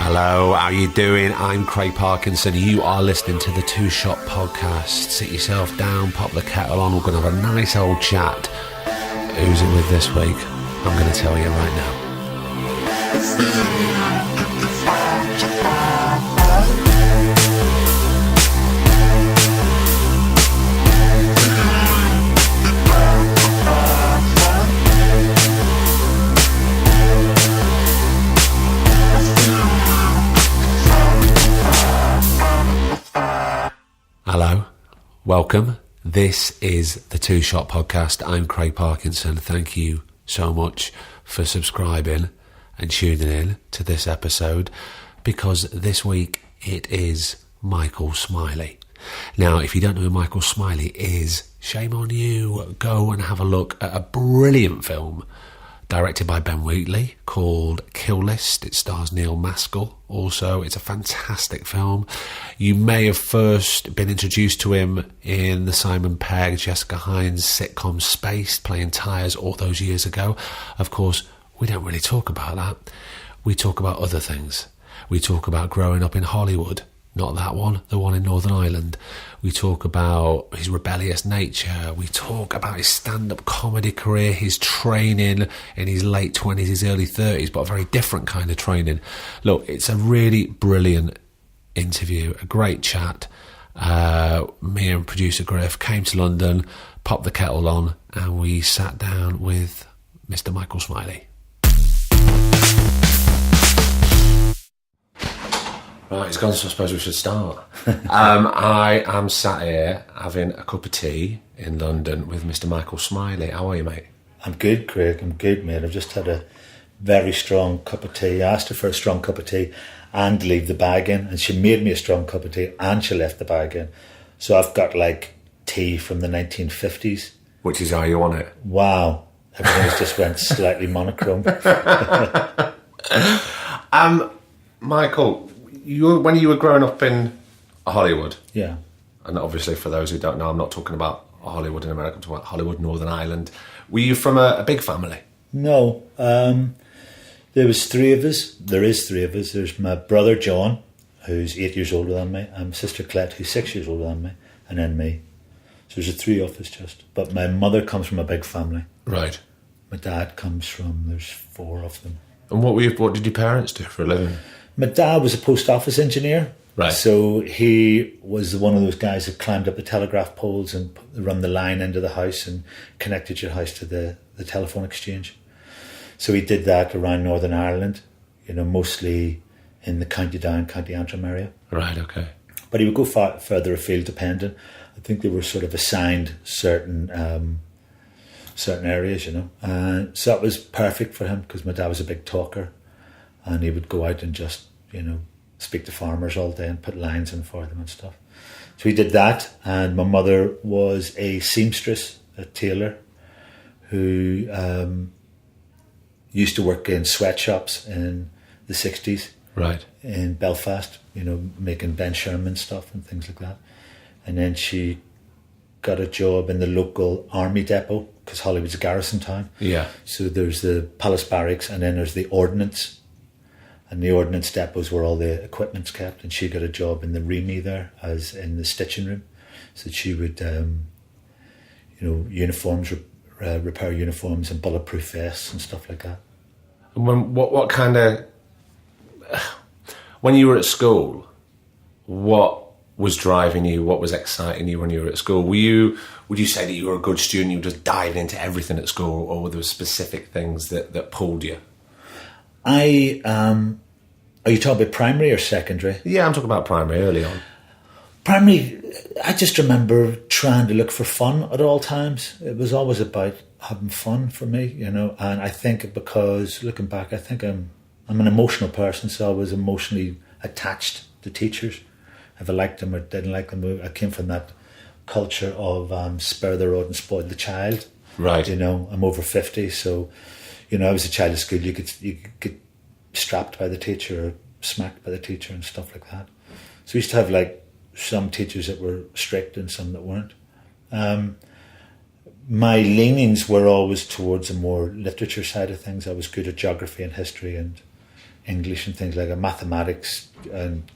Hello, how you doing? I'm Craig Parkinson. You are listening to the Two Shot Podcast. Sit yourself down, pop the kettle on. We're going to have a nice old chat. Who's it with this week? I'm going to tell you right now. Hello, welcome. This is the Two Shot Podcast. I'm Craig Parkinson. Thank you so much for subscribing and tuning in to this episode, because this week it is Michael Smiley. Now, if you don't know who Michael Smiley is, shame on you. Go and have a look at a brilliant film directed by Ben Wheatley called Kill List. It stars Neil Maskell also. It's a fantastic film. You may have first been introduced to him in the Simon Pegg, Jessica Hines sitcom Space, playing Tyres all those years ago. Of course, we don't really talk about that. We talk about other things. We talk about growing up in Hollywood. Not that one, the one in Northern Ireland. We talk about his rebellious nature. We talk about his stand-up comedy career, his training in his late 20s, his early 30s, but a very different kind of training. Look, it's a really brilliant interview, a great chat. Me and producer Griff came to London, popped the kettle on, and we sat down with Mr. Michael Smiley. Right, it's gone, so I suppose we should start. I am sat here having a cup of tea in London with Mr. Michael Smiley. How are you, mate? I'm good, Craig. I'm good, mate. I've just had a very strong cup of tea. I asked her for a strong cup of tea and leave the bag in, and she made me a strong cup of tea and she left the bag in. So I've got like tea from the 1950s. Which is how you want it? Wow. Everything's just went slightly monochrome. Michael, when you were growing up in Hollywood, yeah, and obviously for those who don't know, I'm not talking about Hollywood in America, I'm talking about Hollywood, Northern Ireland. Were you from a big family? No, there was three of us. There is three of us. There's my brother John, who's 8 years older than me, and my sister Colette, who's 6 years older than me, and then me. So there's a three of us just. But my mother comes from a big family. Right. My dad comes from, there's four of them. And what did your parents do for a living? My dad was a post office engineer. Right. So he was one of those guys that climbed up the telegraph poles and run the line into the house and connected your house to the telephone exchange. So he did that around Northern Ireland, mostly in the County Down, County Antrim area. Right, okay. But he would go further afield depending. I think they were sort of assigned certain areas, so that was perfect for him because my dad was a big talker. And he would go out and just, speak to farmers all day and put lines in for them and stuff. So he did that. And my mother was a seamstress, a tailor, who used to work in sweatshops in the 60s. Right. In Belfast, making Ben Sherman stuff and things like that. And then she got a job in the local army depot because Hollywood's a garrison town. Yeah. So there's the Palace Barracks and then there's the Ordnance. And the ordnance depots where all the equipment's kept, and she got a job in the Remy there, as in the stitching room. So she would, uniforms, repair uniforms and bulletproof vests and stuff like that. And what kind of, when you were at school, what was driving you? What was exciting you when you were at school? Would you say that you were a good student? You were just diving into everything at school, or were there specific things that pulled you? Are you talking about primary or secondary? Yeah, I'm talking about primary, early on. Primary, I just remember trying to look for fun at all times. It was always about having fun for me, and I think because, looking back, I think I'm an emotional person, so I was emotionally attached to teachers. If I liked them or didn't like them, I came from that culture of spare the rod and spoil the child. Right. I'm over 50, so... I was a child at school, you could get strapped by the teacher or smacked by the teacher and stuff like that. So we used to have like some teachers that were strict and some that weren't. My leanings were always towards a more literature side of things. I was good at geography and history and English and things like that. Mathematics and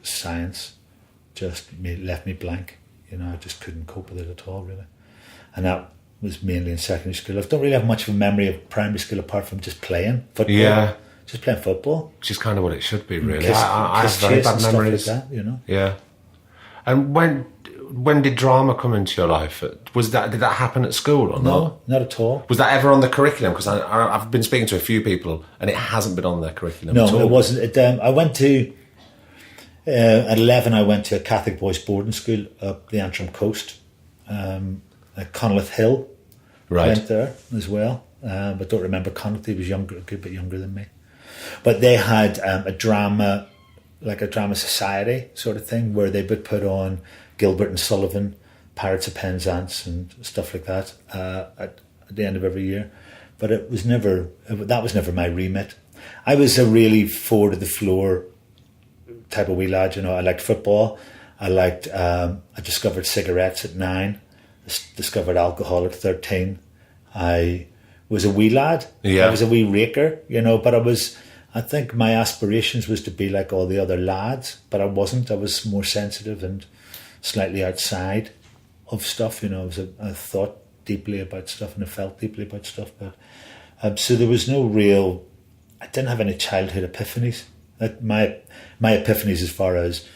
science just left me blank. You know, I just couldn't cope with it at all, really. And that was mainly in secondary school. I don't really have much of a memory of primary school apart from just playing football. Yeah. Just playing football. Which is kind of what it should be, really. Kiss I have very bad memories. Like that, you know? Yeah. And when did drama come into your life? Did that happen at school or not? No, not at all. Was that ever on the curriculum? Because I've been speaking to a few people and it hasn't been on their curriculum at all. No, it wasn't. I went to, at 11, I went to a Catholic boys' boarding school up the Antrim coast, at Conleth Hill. Right. Went there as well. But don't remember Conleth, he was younger, a good bit younger than me. But they had a drama, like a drama society sort of thing, where they would put on Gilbert and Sullivan, Pirates of Penzance and stuff like that at the end of every year. But that was never my remit. I was a really forward of the floor type of wee lad, you know. I liked football. I discovered cigarettes at 9, discovered alcohol at 13. I was a wee lad. Yeah. I was a wee raker, you know, but I think my aspirations was to be like all the other lads, but I wasn't. I was more sensitive and slightly outside of stuff, you know. I thought deeply about stuff and I felt deeply about stuff, but so there was no real. I didn't have any childhood epiphanies. My epiphanies, as far as,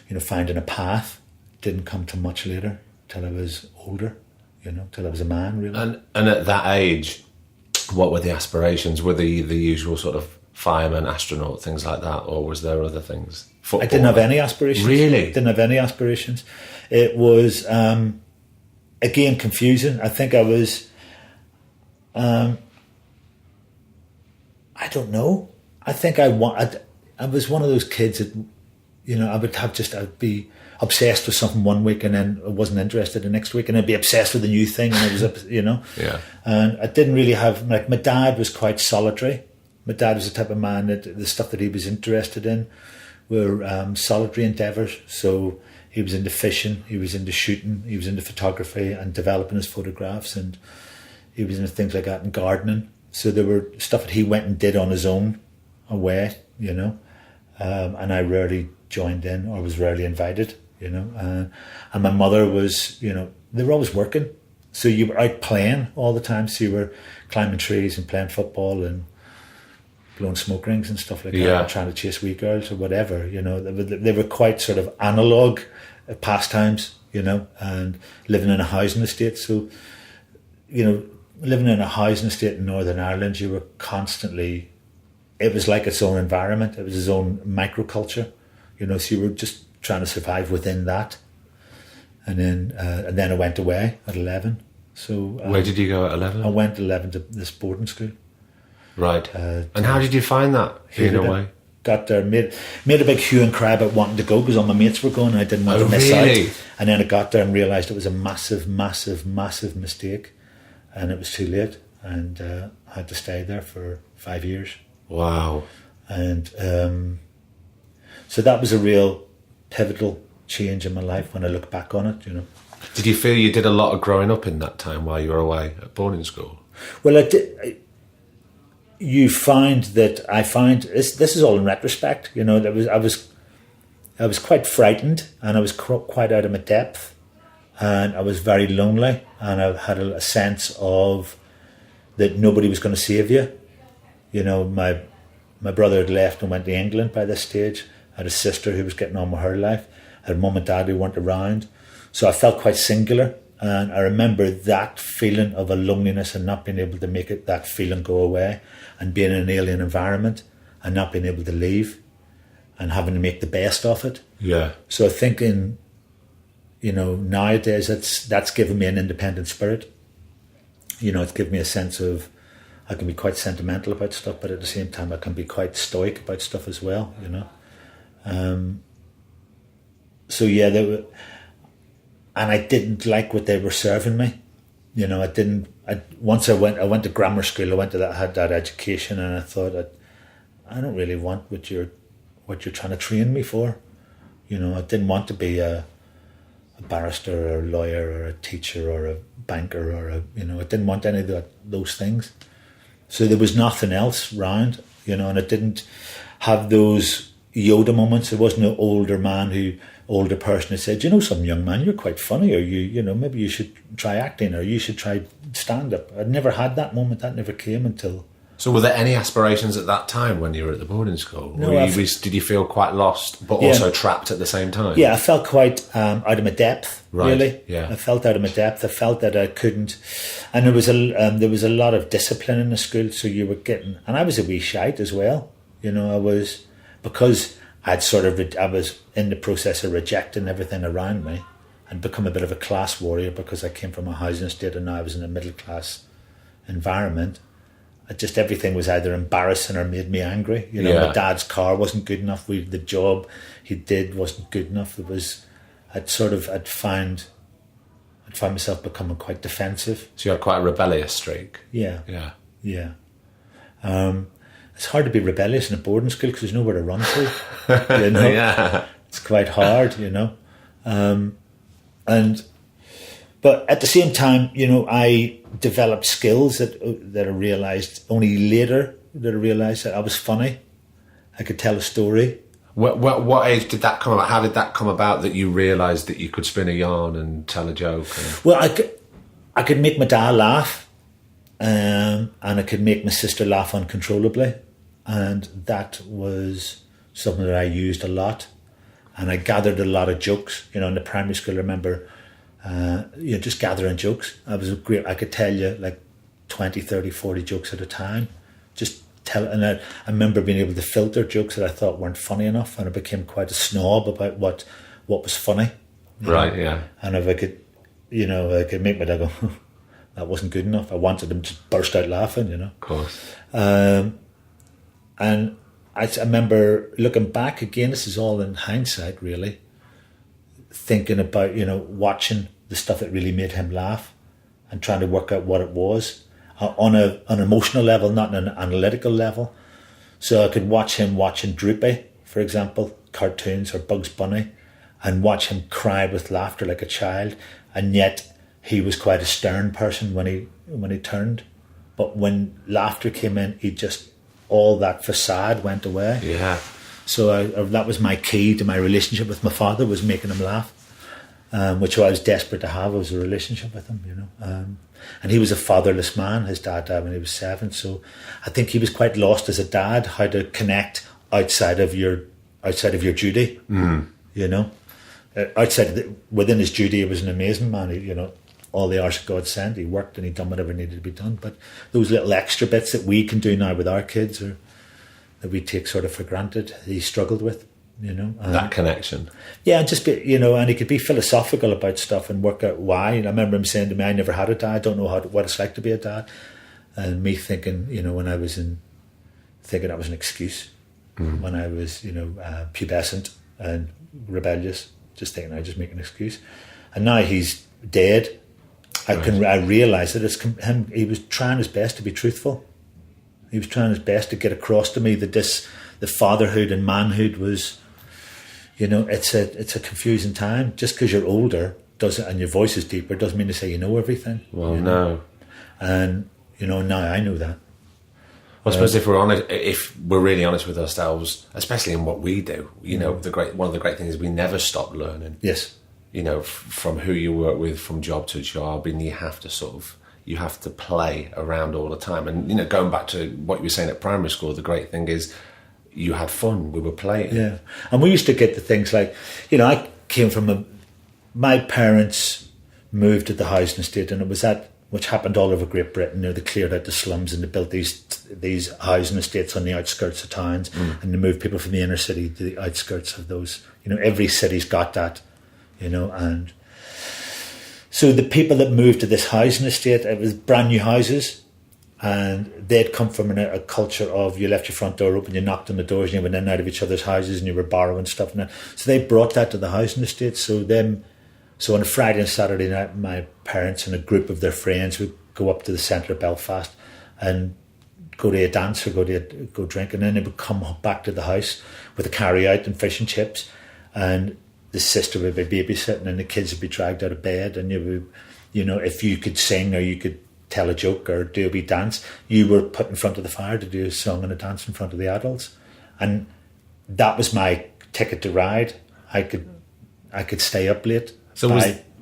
you know, finding a path, didn't come to much later, till I was older, you know, till I was a man, really. And at that age, what were the aspirations? Were the usual sort of fireman, astronaut, things like that, or was there other things? Football? I didn't have any aspirations. Really? Didn't have any aspirations. It was, again, confusing. I think I was, I don't know. I think I was one of those kids that, you know, I'd be obsessed with something one week and then I wasn't interested the next week, and I'd be obsessed with a new thing and I was, you know. Yeah. And I didn't really have, like, my dad was quite solitary. My dad was the type of man that the stuff that he was interested in were solitary endeavours. So he was into fishing, he was into shooting, he was into photography and developing his photographs, and he was into things like that and gardening. So there were stuff that he went and did on his own away, you know, and I rarely joined in or was rarely invited, you know. And my mother was, you know, they were always working. So you were out playing all the time. So you were climbing trees and playing football and blowing smoke rings and stuff like that, and trying to chase wee girls or whatever, you know. They were quite sort of analogue pastimes, you know, and living in a housing estate. So, you know, living in a housing estate in Northern Ireland, you were constantly, it was like its own environment, it was its own microculture, you know, so you were just trying to survive within that. And then I went away at 11. So where did you go at 11? I went at 11 to this boarding school. Right. And how did you find that, being away? Got there, made a big hue and cry about wanting to go because all my mates were going and I didn't want to miss out. And then I got there and realised it was a massive, massive, massive mistake, and it was too late, and I had to stay there for 5 years. Wow. And so that was a real pivotal change in my life when I look back on it, you know. Did you feel you did a lot of growing up in that time while you were away at boarding school? Well, I did. You find that I find this is all in retrospect, you know. I was quite frightened, and I was quite out of my depth, and I was very lonely, and I had a sense of that nobody was going to save you. You know, my brother had left and went to England by this stage. I had a sister who was getting on with her life. I had mum and dad who weren't around, so I felt quite singular. And I remember that feeling of a loneliness and not being able to make that feeling go away, and being in an alien environment and not being able to leave and having to make the best of it. Yeah. So I think you know, nowadays that's given me an independent spirit. You know, it's given me a sense of, I can be quite sentimental about stuff, but at the same time I can be quite stoic about stuff as well, you know. So yeah, and I didn't like what they were serving me. You know, once I went to grammar school, I had that education, and I thought I don't really want what you're trying to train me for. You know, I didn't want to be a barrister or a lawyer or a teacher or a banker or I didn't want any of those things. So there was nothing else round, you know, and it didn't have those Yoda moments. There wasn't an older person who said, you know, some young man, you're quite funny, or you know, maybe you should try acting, or you should try stand-up. I'd never had that moment. That never came until... So were there any aspirations at that time when you were at the boarding school? No, did you feel quite lost, but also trapped at the same time? Yeah, I felt quite out of my depth, really. Yeah. I felt out of my depth. I felt that I couldn't... And there was a lot of discipline in the school, so you were getting... And I was a wee shite as well. You know, I was... Because I was in the process of rejecting everything around me and become a bit of a class warrior because I came from a housing estate and now I was in a middle-class environment. Everything was either embarrassing or made me angry. You know, my dad's car wasn't good enough. The job he did wasn't good enough. I'd found myself becoming quite defensive. So you had quite a rebellious streak. Yeah. Yeah. It's hard to be rebellious in a boarding school because there's nowhere to run to. You know? Yeah. It's quite hard, you know. But at the same time, you know, I developed skills that I realised only later, that I realised that I was funny. I could tell a story. What age did that come about? How did that come about that you realised that you could spin a yarn and tell a joke? Well, I could make my dad laugh, and I could make my sister laugh uncontrollably. And that was something that I used a lot. And I gathered a lot of jokes. You know, in the primary school, I remember... just gathering jokes. I could tell you like 20, 30, 40 jokes at a time. And I remember being able to filter jokes that I thought weren't funny enough, and I became quite a snob about what was funny. Right, yeah. And if I could make my dad go, that wasn't good enough. I wanted him to burst out laughing, you know. Of course. And I remember looking back again, this is all in hindsight really, thinking about, you know, watching the stuff that really made him laugh and trying to work out what it was on an emotional level, not on an analytical level. So I could watch him watching Droopy, for example, cartoons, or Bugs Bunny, and watch him cry with laughter like a child, and yet he was quite a stern person when he turned. But when laughter came in, all that facade went away. Yeah. So that was my key to my relationship with my father, was making him laugh, which I was desperate to have. Was a relationship with him, you know. And he was a fatherless man. His dad died when he was 7. So I think he was quite lost as a dad, how to connect outside of your duty. You know, within his duty, he was an amazing man. You know, all the hours that God sent, he worked and he done whatever needed to be done. But those little extra bits that we can do now with our kids, or that we take sort of for granted, he struggled with, you know. That connection. Yeah, just be, you know, and he could be philosophical about stuff and work out why. And I remember him saying to me, I never had a dad, I don't know what it's like to be a dad. And me thinking, you know, when I was thinking that was an excuse. When I was, you know, pubescent and rebellious, just thinking I just make an excuse. And now he's dead. I realise that it's him. He was trying his best to be truthful. He was trying his best to get across to me that the fatherhood and manhood was, you know, it's a confusing time. Just because you're older and your voice is deeper doesn't mean to say you know everything. Well, you know? No. And you know, now I know that. Well, I suppose if we're really honest with ourselves, especially in what we do, you know, one of the great things is we never stop learning. Yes. You know, from who you work with, from job to job, and you have to play around all the time. And, you know, going back to what you were saying at primary school, the great thing is you had fun. We were playing. Yeah. And we used to get the things like, you know, I came from my parents moved at the housing estate, and it was that which happened all over Great Britain. You know, they cleared out the slums and they built these housing estates on the outskirts of towns, and they moved people from the inner city to the outskirts of those. You know, every city's got that. You know, and so the people that moved to this housing estate, it was brand new houses, and they'd come from a culture of you left your front door open, you knocked on the doors, and you went in and out of each other's houses, and you were borrowing stuff and that. So they brought that to the housing estate. So on a Friday and Saturday night, my parents and a group of their friends would go up to the centre of Belfast and go to a dance or go drink, and then they would come back to the house with a carry out and fish and chips, and the sister would be babysitting and the kids would be dragged out of bed, and you know, if you could sing or you could tell a joke or do a wee dance, you were put in front of the fire to do a song and a dance in front of the adults. And that was my ticket to ride. I could stay up late. So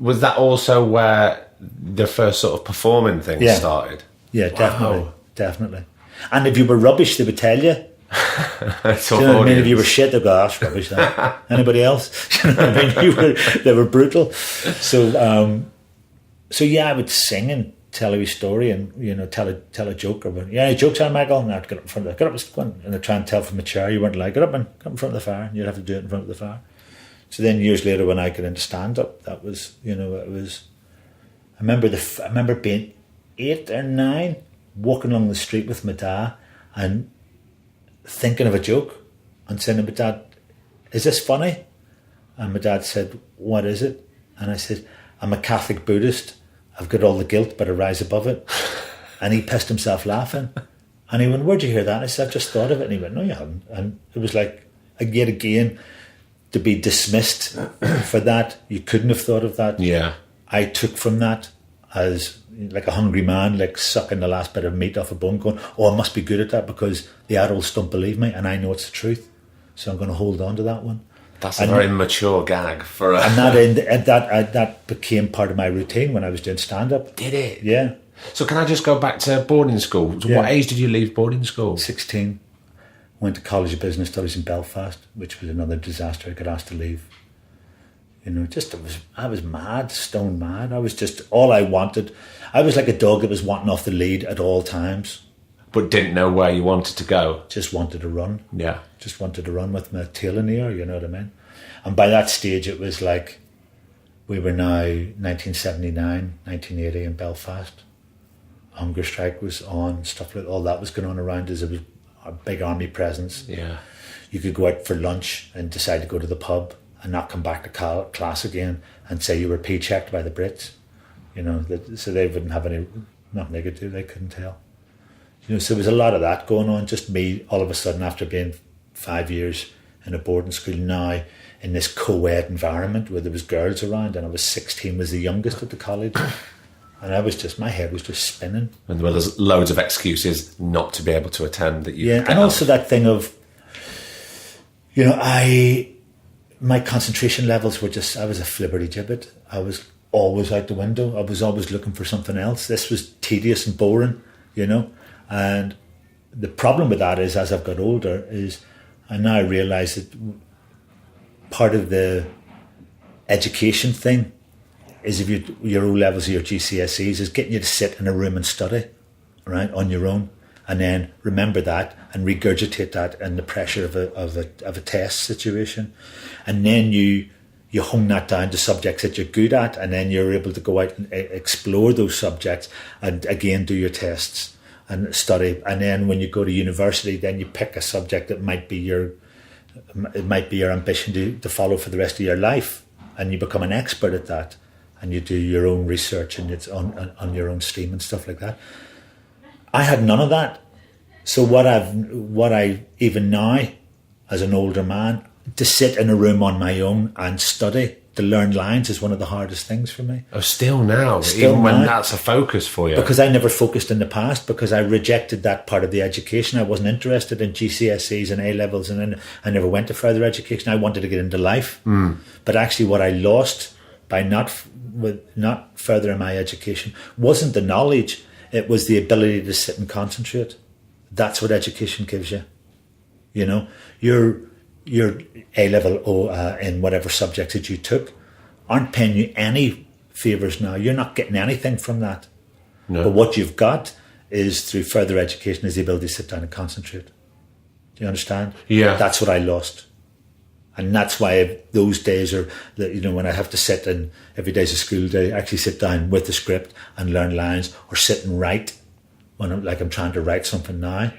was that also where the first sort of performing thing started? Yeah, definitely. And if you were rubbish, they would tell you. So you know what I mean? If you were shit, they'd go, that's rubbish. That. Anybody else? You know what I mean? They were brutal. So yeah, I would sing and tell a wee story and, you know, tell a joke. Or, any jokes on, Michael? And I'd get up in front of and I'd try and tell from a chair. You weren't like, get up in front of the fire. And you'd have to do it in front of the fire. So then years later when I got into stand-up, that was, you know, it was... I remember being 8 or 9, walking along the street with my dad and thinking of a joke and saying to my dad, is this funny? And my dad said, what is it? And I said, I'm a Catholic Buddhist. I've got all the guilt, but I rise above it. And he pissed himself laughing. And he went, where'd you hear that? And I said, I've just thought of it. And he went, no, you haven't. And it was like, yet again, to be dismissed for that. You couldn't have thought of that. Yeah. I took from that as like a hungry man, like sucking the last bit of meat off a bone, going, oh, I must be good at that because the adults don't believe me and I know it's the truth. So I'm going to hold on to that one. That's a very mature gag for a... And that became part of my routine when I was doing stand-up. Did it? Yeah. So can I just go back to boarding school? So what age did you leave boarding school? 16. Went to College of Business Studies in Belfast, which was another disaster. I got asked to leave. You know, I was mad, stone mad. I was just, all I wanted, I was like a dog that was wanting off the lead at all times. But didn't know where you wanted to go. Just wanted to run. Yeah. Just wanted to run with my tail in the air, you know what I mean? And by that stage, it was like, we were now 1979, 1980 in Belfast. Hunger strike was on, stuff like all that was going on around us. It was a big army presence. Yeah. You could go out for lunch and decide to go to the pub and not come back to class again and say you were P-checked by the Brits. You know, so they wouldn't have nothing they could do, they couldn't tell. You know, so there was a lot of that going on. Just me, all of a sudden, after being 5 years in a boarding school, now in this co-ed environment where there was girls around, and I was 16, was the youngest at the college. And I was just, my head was just spinning. And well, there's loads of excuses not to be able to attend that you and also that thing of, you know, my concentration levels were just, I was a flibberty-gibbet. I was always out the window. I was always looking for something else. This was tedious and boring, you know. And the problem with that is, as I've got older, is I now realise that part of the education thing is if your O levels or your GCSEs is getting you to sit in a room and study, right, on your own, and then remember that and regurgitate that in the pressure of a test situation, and then you hone that down to subjects that you're good at, and then you're able to go out and explore those subjects and again do your tests and study, and then when you go to university, then you pick a subject that might be your ambition to follow for the rest of your life, and you become an expert at that. And you do your own research and it's on your own stream and stuff like that. I had none of that. So what I even now, as an older man, to sit in a room on my own and study, to learn lines is one of the hardest things for me. Oh, still now, even when that's a focus for you. Because I never focused in the past, because I rejected that part of the education. I wasn't interested in GCSEs and A-levels, and then I never went to further education. I wanted to get into life. But actually what I lost by not furthering my education wasn't the knowledge, it was the ability to sit and concentrate. That's what education gives you. You know, your A-level in whatever subjects that you took aren't paying you any favours now. You're not getting anything from that. No. But what you've got is, through further education, is the ability to sit down and concentrate. Do you understand? Yeah. That's what I lost. And that's why those days are, you know, when I have to sit and every day's a school day, actually sit down with the script and learn lines, or sit and write when I'm trying to write something now.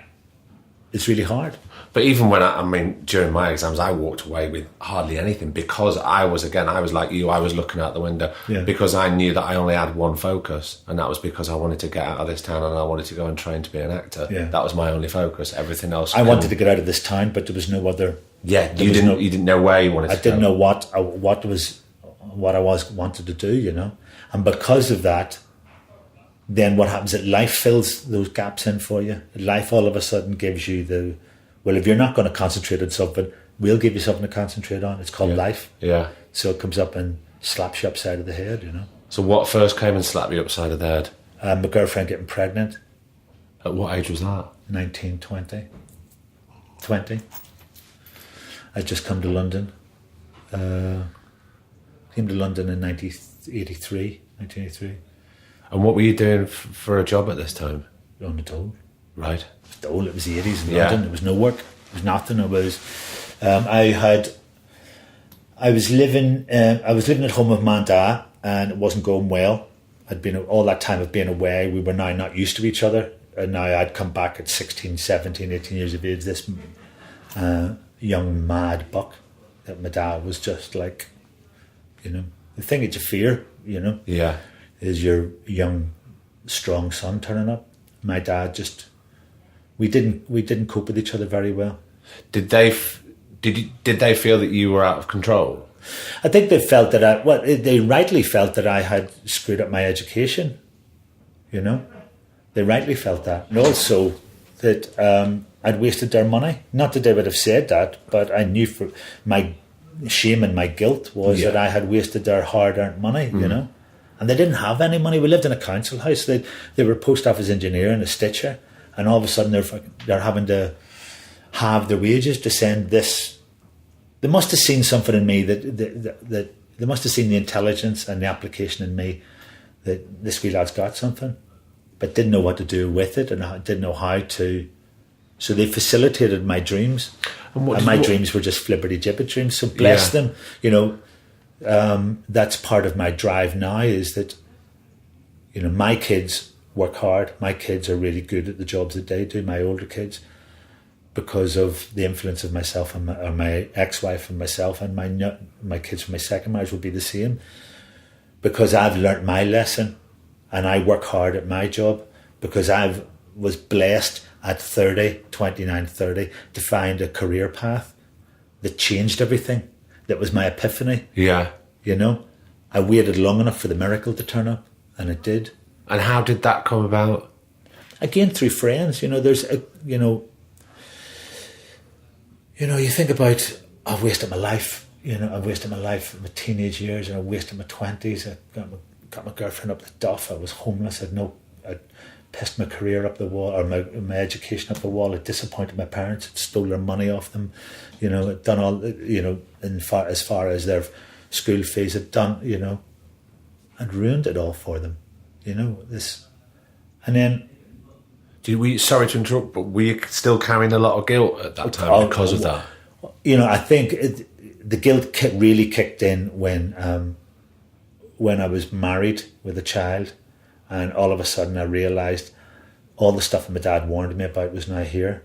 It's really hard. But even when during my exams, I walked away with hardly anything, because I was like you, I was looking out the window, because I knew that I only had one focus, and that was because I wanted to get out of this town and I wanted to go and train to be an actor. Yeah. That was my only focus. Everything else. I wanted to get out of this town, but there was no other. Yeah, you didn't know where you wanted to go. I didn't know what I wanted to do, you know. And because of that, then what happens is life fills those gaps in for you. Life all of a sudden gives you well, if you're not going to concentrate on something, we'll give you something to concentrate on. It's called life. Yeah. So it comes up and slaps you upside of the head, you know. So what first came and slapped you upside of the head? My girlfriend getting pregnant. At what age was that? 19, 20. I'd just come to London. Came to London in 1983. And what were you doing for a job at this time? On the dole. Right. Dole, it was the 80s in London. There was no work. There was nothing. It was... I was living at home with my dad, and it wasn't going well. I'd been all that time of being away. We were now not used to each other, and now I'd come back at 16, 17, 18 years of age. This young mad buck that my dad was just like, you know, the thing that you fear, you know, is your young, strong son turning up. My dad just, we didn't cope with each other very well. Did they feel that you were out of control? I think they felt that they rightly felt that I had screwed up my education, you know. They rightly felt that. And also that I'd wasted their money. Not that they would have said that, but I knew for my shame and my guilt was that I had wasted their hard-earned money, you know. And they didn't have any money. We lived in a council house. They were a post office engineer and a stitcher, and all of a sudden they're having to have their wages to send this. They must have seen something in me that they must have seen the intelligence and the application in me that this wee lad's got something, but didn't know what to do with it and didn't know how to. So they facilitated my dreams, and my dreams were just flibberty-gibbet dreams. So bless them, you know. That's part of my drive now, is that, you know, my kids work hard. My kids are really good at the jobs that they do, my older kids, because of the influence of myself and my ex-wife and myself, and my kids from my second marriage will be the same, because I've learnt my lesson and I work hard at my job, because I was blessed at 30 to find a career path that changed everything. That was my epiphany. Yeah. You know, I waited long enough for the miracle to turn up, and it did. And how did that come about? Again, through friends. You know, you think about, I've wasted my life. You know, I've wasted my life in my teenage years, and I wasted my 20s. I got my girlfriend up the duff. I was homeless. I pissed my career up the wall, or my education up the wall. It disappointed my parents. It stole their money off them. You know, it done all, you know, as far as their school fees, it done, you know, and ruined it all for them. You know, this, and then. Sorry to interrupt, but were you still carrying a lot of guilt at that time because of that? You know, I think the guilt really kicked in when I was married with a child, and all of a sudden I realised all the stuff my dad warned me about was now here,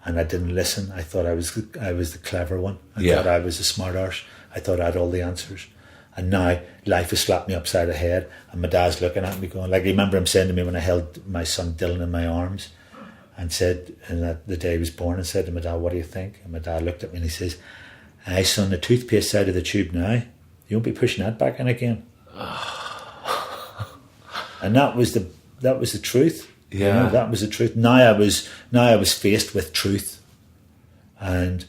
and I didn't listen. I thought I was the clever one. I thought I was a smart arse. I thought I had all the answers. And now life has slapped me upside the head, and my dad's looking at me going, like, I remember him saying to me when I held my son Dylan in my arms, and said, and that the day he was born, and said to my dad, "What do you think?" And my dad looked at me and he says, "Aye, son, the toothpaste out of the tube now. You won't be pushing that back in again." And that was the truth. Yeah, you know, that was the truth. Now I was faced with truth, and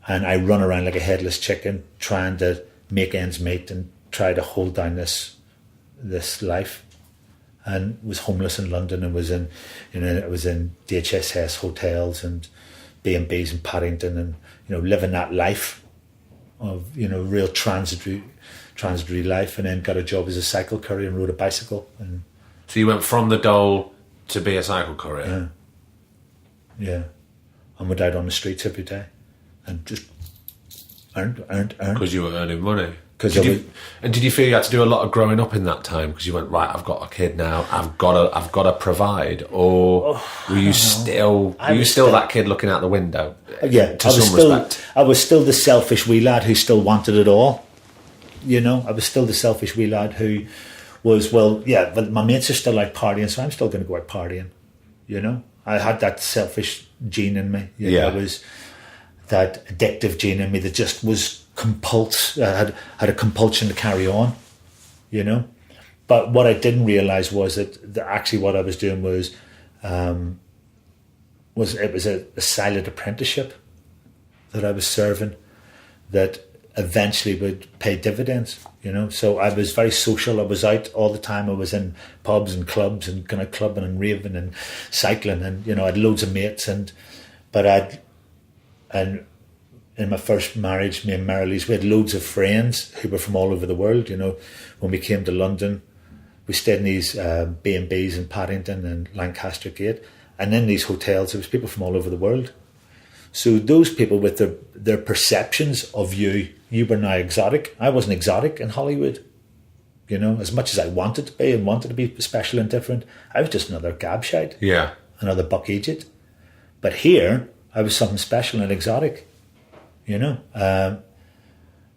I run around like a headless chicken, trying to make ends meet and try to hold down this life, and was homeless in London, and was in, you know, it was in DHSS hotels and B&Bs in Paddington, and, you know, living that life of, you know, real transitory life, and then got a job as a cycle courier and rode a bicycle. And so you went from the dole to be a cycle courier? Yeah. And went out on the streets every day and just earned. Because you were earning money. Did you feel you had to do a lot of growing up in that time? Because you went, right, I've got a kid now, I've got to provide, or were you still that kid looking out the window? Yeah, I was still the selfish wee lad who still wanted it all. You know, I was still the selfish wee lad who was, but my mates are still out partying, so I'm still going to go out partying. You know, I had that selfish gene in me. You know, it was that addictive gene in me that just was had a compulsion to carry on, you know. But what I didn't realise was that actually what I was doing was it was a silent apprenticeship that I was serving that eventually would pay dividends, you know. So I was very social. I was out all the time. I was in pubs and clubs and kind of clubbing and raving and cycling, and, you know, I had loads of mates. And in my first marriage, me and Marily's, we had loads of friends who were from all over the world, you know. When we came to London, we stayed in these B&Bs in Paddington and Lancaster Gate, and in these hotels there was people from all over the world. So those people with their perceptions of you were now exotic. I wasn't exotic in Hollywood, you know, as much as I wanted to be and wanted to be special and different. I was just another gabshite, another buck agent. But here, I was something special and exotic, you know.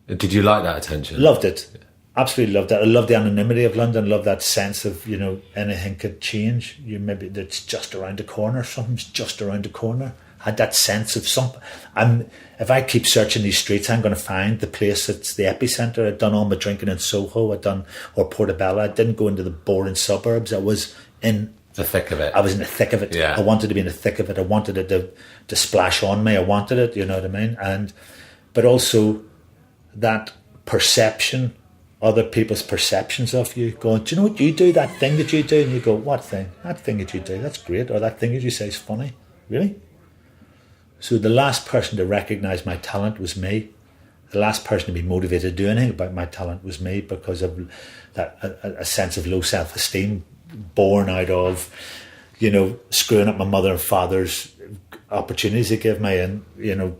Did you like that attention? Loved it. Absolutely loved it. I love the anonymity of London. Love that sense of, you know, anything could change. Maybe it's just around the corner. Something's just around the corner. Had that sense of something. If I keep searching these streets, I'm going to find the place that's the epicentre. I'd done all my drinking in Soho. Or Portobello. I didn't go into the boring suburbs. I was in the thick of it. I was in the thick of it. Yeah. I wanted to be in the thick of it. I wanted it to splash on me. I wanted it. You know what I mean? But also that perception. Other people's perceptions of you, going, do you know what you do, that thing that you do? And you go, what thing? That thing that you do, that's great. Or that thing that you say is funny. Really? So the last person to recognise my talent was me. The last person to be motivated to do anything about my talent was me, because of that a sense of low self-esteem born out of, you know, screwing up my mother and father's opportunities they gave me, and, you know,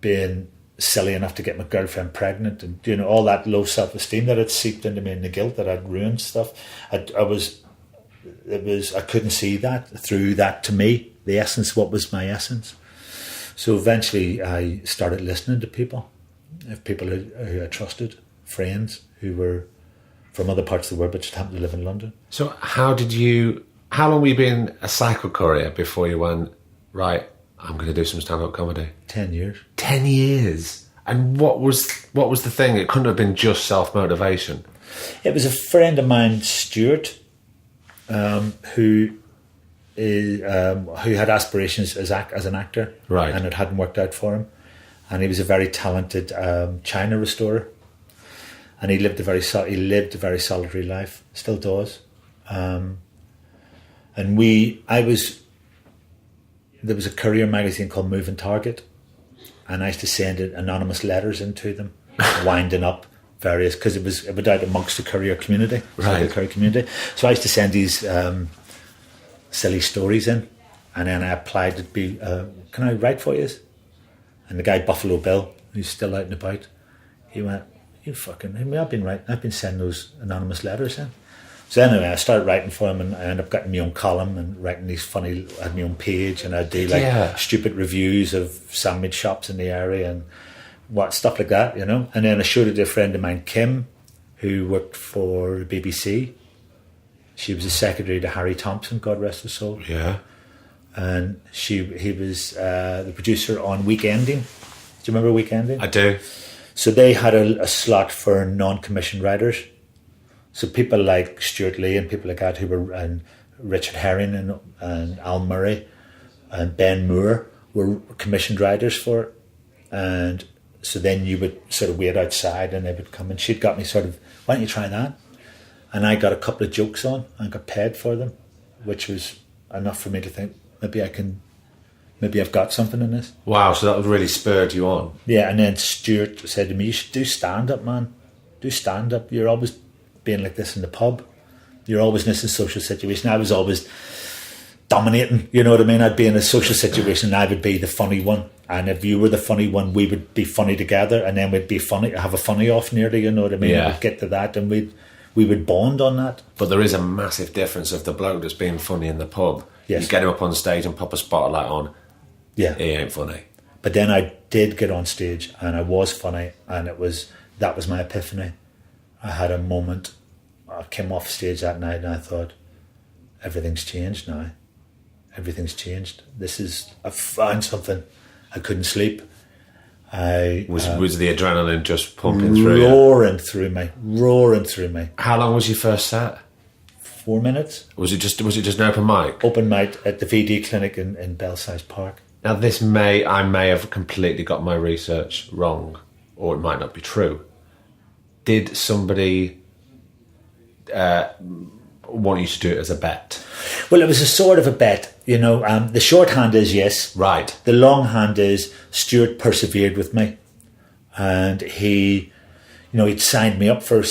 being silly enough to get my girlfriend pregnant, and, you know, all that low self-esteem that had seeped into me, and the guilt that I'd ruined stuff. I couldn't see that through that. To me, the essence, what was my essence? So eventually I started listening to people who I trusted, friends who were from other parts of the world but just happened to live in London. So how long were you being a cycle courier before you went, right, I'm going to do some stand-up comedy? 10 years. 10 ye's. And what was the thing? It couldn't have been just self-motivation. It was a friend of mine, Stuart, who had aspirations as an actor, right, and it hadn't worked out for him. And he was a very talented china restorer, and he lived a very solitary life, still does. There was a courier magazine called Moving Target, and I used to send anonymous letters into them, winding up various, because it was out amongst the courier community, right? The courier community. So I used to send these silly stories in, and then I applied to be, can I write for you? And the guy Buffalo Bill, who's still out and about, he went, I've been sending those anonymous letters in. So anyway, I started writing for him, and I ended up getting my own column and writing these funny, I had my own page, and I'd do stupid reviews of sandwich shops in the area and stuff like that, you know. And then I showed it to a friend of mine, Kim, who worked for the BBC. She was the secretary to Harry Thompson, God rest his soul. Yeah. And he was the producer on Weekending. Do you remember Weekending? I do. So they had a slot for non-commissioned writers. So people like Stuart Lee and people like that and Richard Herring and Al Murray and Ben Moore were commissioned writers for it. And so then you would sort of wait outside and they would come, and she'd got me sort of, why don't you try that? And I got a couple of jokes on and got paid for them, which was enough for me to think, maybe I've got something in this. Wow, so that really spurred you on. Yeah, and then Stuart said to me, you should do stand-up, man. Do stand-up. You're always being like this in the pub. You're always in this social situation. I was always dominating, you know what I mean? I'd be in a social situation and I would be the funny one. And if you were the funny one, we would be funny together, and then we'd be funny, have a funny off nearly, you know what I mean? Yeah. We'd get to that and we would bond on that. But there is a massive difference of the bloke that's being funny in the pub. Yes. You get him up on stage and pop a spotlight on. Yeah. He ain't funny. But then I did get on stage and I was funny, and that was my epiphany. I had a moment. I came off stage that night and I thought, everything's changed now. Everything's changed. I found something. I couldn't sleep. Was the adrenaline just pumping through you? Roaring through me. How long was your first set? 4 minutes. Was it just an open mic? Open mic at the VD clinic in Belsize Park. Now I may have completely got my research wrong, or it might not be true. Did somebody want you to do it as a bet? Well, it was a sort of a bet, you know. The shorthand is yes. Right. The longhand is Stuart persevered with me, and he, you know, he'd signed me up for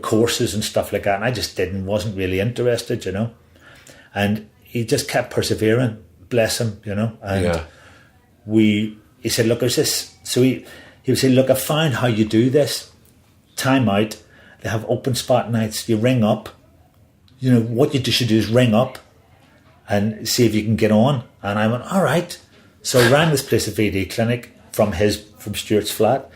courses and stuff like that, and I just wasn't really interested, you know. And he just kept persevering, bless him, you know. And he said, look, there's this. So he would say, look, I found how you do this. Time out. They have open spot nights. You ring up. You know, what you should do is ring up and see if you can get on. And I went, all right. So I rang this place, a VD clinic, from Stuart's flat.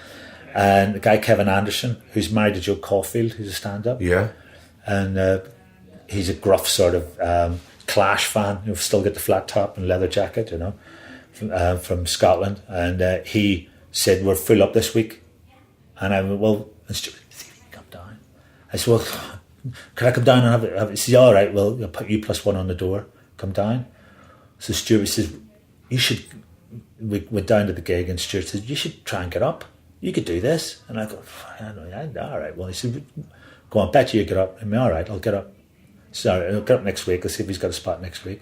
And the guy, Kevin Anderson, who's married to Joe Caulfield, who's a stand-up. Yeah. And he's a gruff sort of Clash fan. You'll still get the flat top and leather jacket, you know, from Scotland. And he said, we're full up this week. And I went, well, and Stuart, come down. I said, well, can I come down and have it? He said, yeah, all right, well, I'll put you +1 on the door. Come down. So Stuart says, you should, we went down to the gig and Stuart says, you should try and get up. You could do this. And I go, all right. Well, he said, go on, bet you get up. I mean, all right, I'll get up. Sorry, I'll get up next week. I'll see if he's got a spot next week.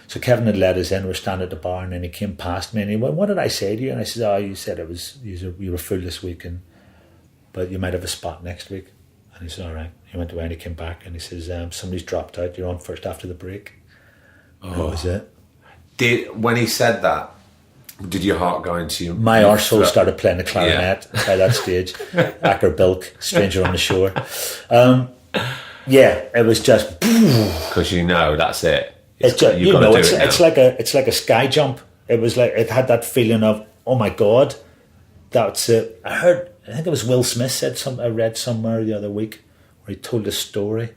So Kevin had let us in. We're standing at the bar, and then he came past me and he went, what did I say to you? And I said, oh, you said you were full this week, but you might have a spot next week. And he said, all right. He went away and he came back and he says, somebody's dropped out. You're on first after the break. And that was it. When he said that, did your heart go into you? My arsehole started playing the clarinet by that stage. Acker Bilk, Stranger on the Shore. It was just because you know that's it. It's like a sky jump. It was like it had that feeling of, oh my God, that's it. I think it was Will Smith said something. I read somewhere the other week where he told a story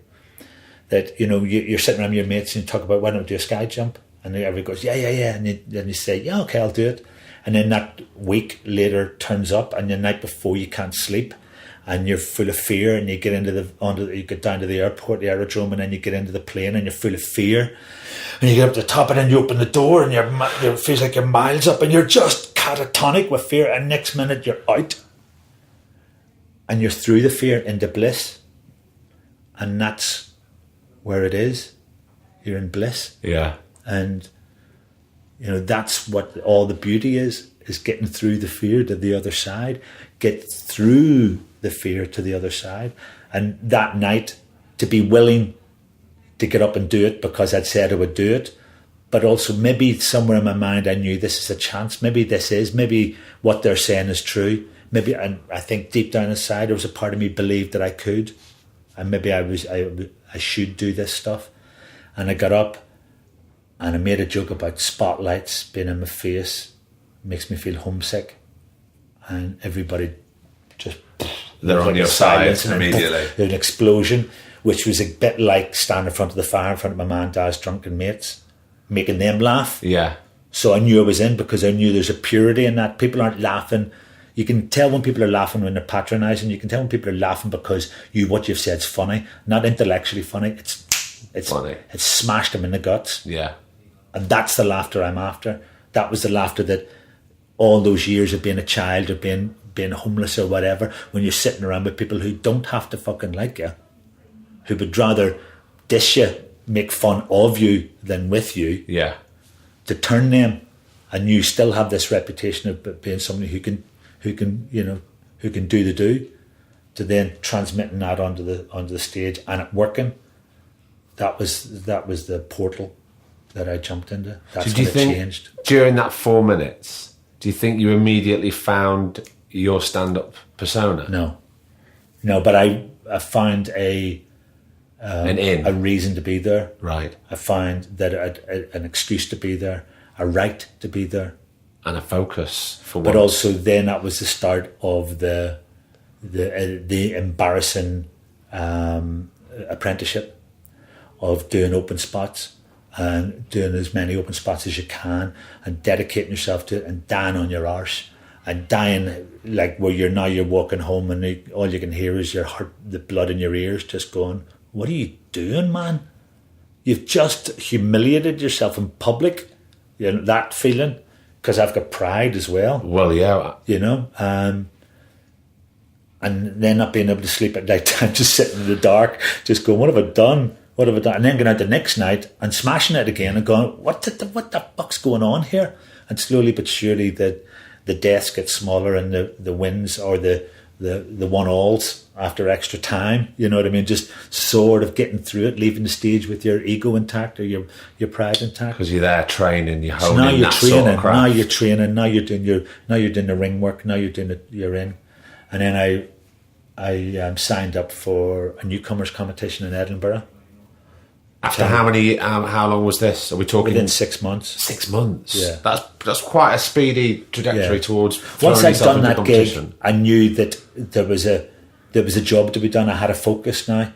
that, you know, you're sitting around with your mates and you talk about, why don't we do a sky jump? And everybody goes, yeah. And then you say, yeah, okay, I'll do it. And then that week later turns up, and the night before you can't sleep, and you're full of fear, and you get you get down to the airport, the aerodrome, and then you get into the plane, and you're full of fear, and you get up to the top, and then you open the door, and it feels like you're miles up, and you're just catatonic with fear, and next minute you're out, and you're through the fear into bliss, and that's where it is. You're in bliss. Yeah. And, you know, that's what all the beauty is getting through the fear to the other side, get through the fear to the other side. And that night, to be willing to get up and do it because I'd said I would do it, but also maybe somewhere in my mind I knew this is a chance, maybe what they're saying is true. And I think deep down inside there was a part of me believed that I could, and maybe I should do this stuff. And I got up, and I made a joke about spotlights being in my face, makes me feel homesick, and everybody just they're on your side immediately. There's an explosion, which was a bit like standing in front of the fire in front of my man and dad's drunken mates, making them laugh. Yeah. So I knew I was in because I knew there's a purity in that. People aren't laughing. You can tell when people are laughing when they're patronising. You can tell when people are laughing because what you've said is funny, not intellectually funny. It's funny. It's smashed them in the guts. Yeah. And that's the laughter I'm after. That was the laughter that all those years of being a child or being homeless or whatever, when you're sitting around with people who don't have to fucking like you, who would rather dish you, make fun of you than with you. Yeah. To turn them, and you still have this reputation of being somebody who can do the do, to then transmitting that onto the stage and it working. That was the portal that I jumped into. That's when it changed. During that 4 minutes, do you think you immediately found your stand-up persona? No, but I found a reason to be there. Right. I found that an excuse to be there, a right to be there, and a focus for. But also, then that was the start of the embarrassing apprenticeship of doing open spots and doing as many open spots as you can and dedicating yourself to it and down on your arse and dying, like where you're walking home and all you can hear is your heart, the blood in your ears, just going, "What are you doing, man? You've just humiliated yourself in public." You know, that feeling, because I've got pride as well. Well, yeah. You know, and then not being able to sleep at night time, just sitting in the dark, just going, "What have I done? What have I done?" And then going out the next night and smashing it again and going, what the fuck's going on here? And slowly but surely the deaths get smaller and the wins or the 1-alls after extra time, you know what I mean? Just sort of getting through it, leaving the stage with your ego intact or your pride intact. Because you're there training, you're holding so now you're that training, sort of craft. now you're training, now you're doing the ring work, now you're doing your in. And then I signed up for a newcomers competition in Edinburgh. After how long was this? Are we talking? Within 6 months. 6 months? Yeah. That's quite a speedy trajectory towards once throwing I'd yourself done into that gig, competition. I knew that there was a job to be done. I had a focus now.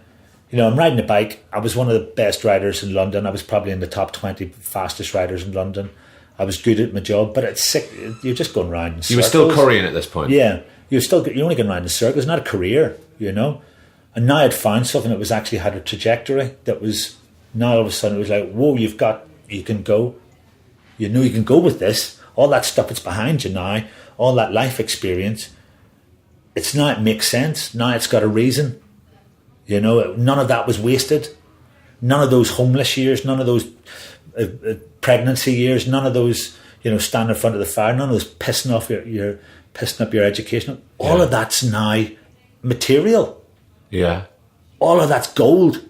You know, I'm riding a bike. I was one of the best riders in London. I was probably in the top 20 fastest riders in London. I was good at my job, but it's sick. You're just going round in circles. You were still currying at this point? Yeah. You're only going round in circles. It's not a career, you know. And now I'd found something that was actually had a trajectory that was... Now all of a sudden it was like, whoa, you can go. You know you can go with this. All that stuff that's behind you now, all that life experience, it makes sense. Now it's got a reason. You know, none of that was wasted. None of those homeless years, none of those pregnancy years, none of those, you know, standing in front of the fire, none of those pissing up your education. All of that's now material. Yeah. All of that's gold.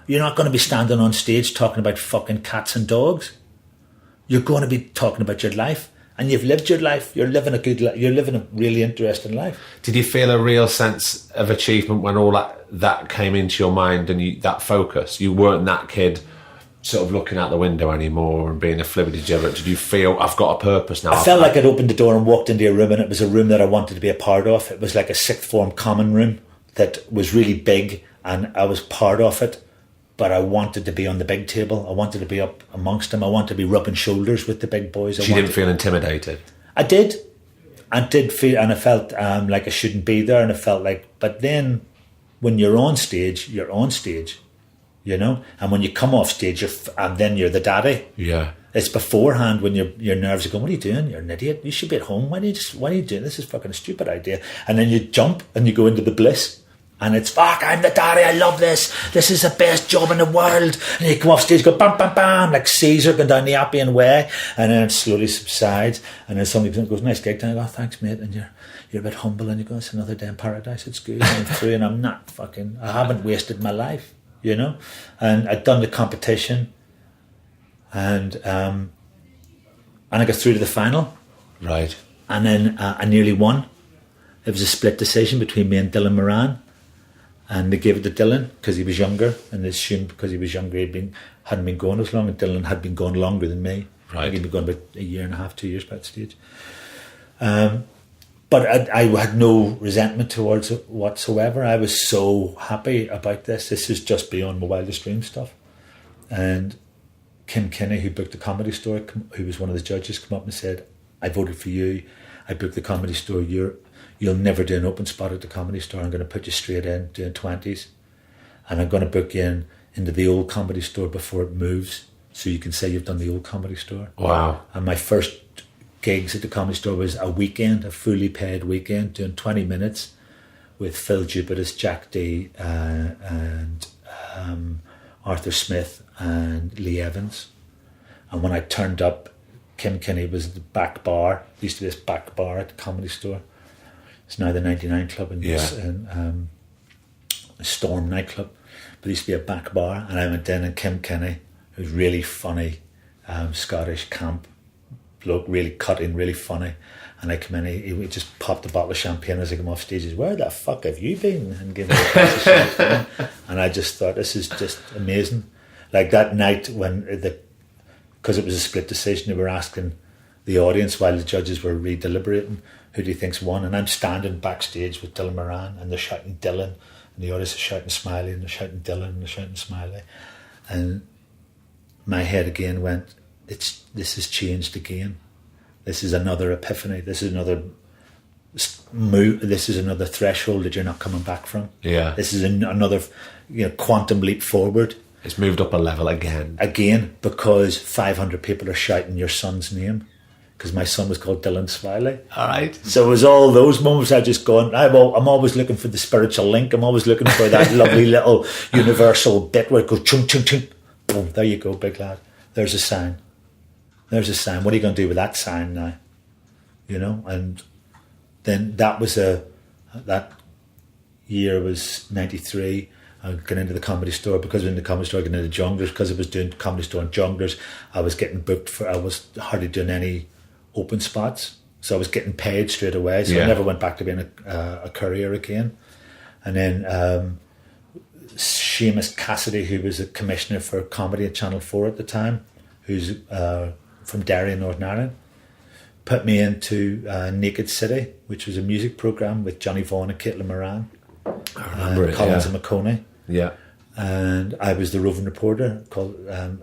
You're not going to be standing on stage talking about fucking cats and dogs. You're going to be talking about your life. And you've lived your life. You're living a good life. You're living a really interesting life. Did you feel a real sense of achievement when all that came into your mind and that focus? You weren't that kid sort of looking out the window anymore and being a flibbertigibbet. Did you feel, I've got a purpose now? I felt like I'd opened the door and walked into a room, and it was a room that I wanted to be a part of. It was like a sixth form common room that was really big, and I was part of it. But I wanted to be on the big table. I wanted to be up amongst them. I wanted to be rubbing shoulders with the big boys. You didn't feel intimidated? I did. I did feel, and I felt like I shouldn't be there. And I felt like, but then when you're on stage, you know? And when you come off stage, and then you're the daddy. Yeah. It's beforehand when your nerves are going, what are you doing? You're an idiot. You should be at home. Why are you doing this? Is fucking a stupid idea. And then you jump and you go into the bliss. And it's, fuck, I'm the daddy, I love this. This is the best job in the world. And you come off stage, go bam, bam, bam, like Caesar going down the Appian Way. And then it slowly subsides. And then somebody goes, nice gig tonight. I go, thanks, mate. And you're a bit humble. And you go, it's another day in paradise. It's good. And I'm through, and I'm not fucking, I haven't wasted my life, you know. And I'd done the competition. And I got through to the final. Right. And then I nearly won. It was a split decision between me and Dylan Moran. And they gave it to Dylan because he was younger, and they assumed because he was younger he hadn't been going as long, and Dylan had been going longer than me. Right. He'd been going about a year and a half, 2 years by that stage. But I had no resentment towards it whatsoever. I was so happy about this. This is just beyond my wildest dream stuff. And Kim Kinney, who booked the Comedy Store, who was one of the judges, came up and said, I voted for you. I booked the Comedy Store. You'll never do an open spot at the Comedy Store. I'm going to put you straight in, doing 20s. And I'm going to book you into the old Comedy Store before it moves, so you can say you've done the old Comedy Store. Wow. And my first gigs at the Comedy Store was a weekend, a fully paid weekend, doing 20 minutes with Phil Jupitus, Jack D, and Arthur Smith and Lee Evans. And when I turned up, Kim Kinney was at the back bar. There used to be this back bar at the Comedy Store. It's now the 99 Club and Storm nightclub. But there used to be a back bar, and I went in, and Kim Kinney, who's really funny, Scottish camp bloke, really cutting, really funny. And I come in, he just popped a bottle of champagne as I come off stage. He says, where the fuck have you been? And gave me a glass of champagne. And I just thought, this is just amazing. Like that night when because it was a split decision, they were asking the audience while the judges were re-deliberating, who do you think's won? And I'm standing backstage with Dylan Moran, and they're shouting Dylan, and the audience is shouting Smiley, and they're shouting Dylan, and they're shouting Smiley. And my head again went, this has changed again. This is another epiphany. This is another This is another threshold that you're not coming back from. Yeah. This is another, quantum leap forward. It's moved up a level again. Again, because 500 people are shouting your son's name. Because my son was called Dylan Smiley. All right. So it was all those moments I just gone, I'm always looking for the spiritual link. I'm always looking for that lovely little universal bit where it goes chung, chung, chung. Boom, there you go, big lad. There's a sign. There's a sign. What are you going to do with that sign now? And then that year was 93. I got into the Comedy Store. Because I was in the Comedy Store, I got into Jongleurs. Because I was doing Comedy Store and Jongleurs, I was getting booked I was hardly doing any open spots. So I was getting paid straight away. So I never went back to being a courier again. And then Seamus Cassidy, who was a commissioner for comedy at Channel 4 at the time, who's from Derry in Northern Ireland, put me into Naked City, which was a music programme with Johnny Vaughan and Caitlin Moran. I remember it, Collins and McConey. Yeah. And I was the roving reporter,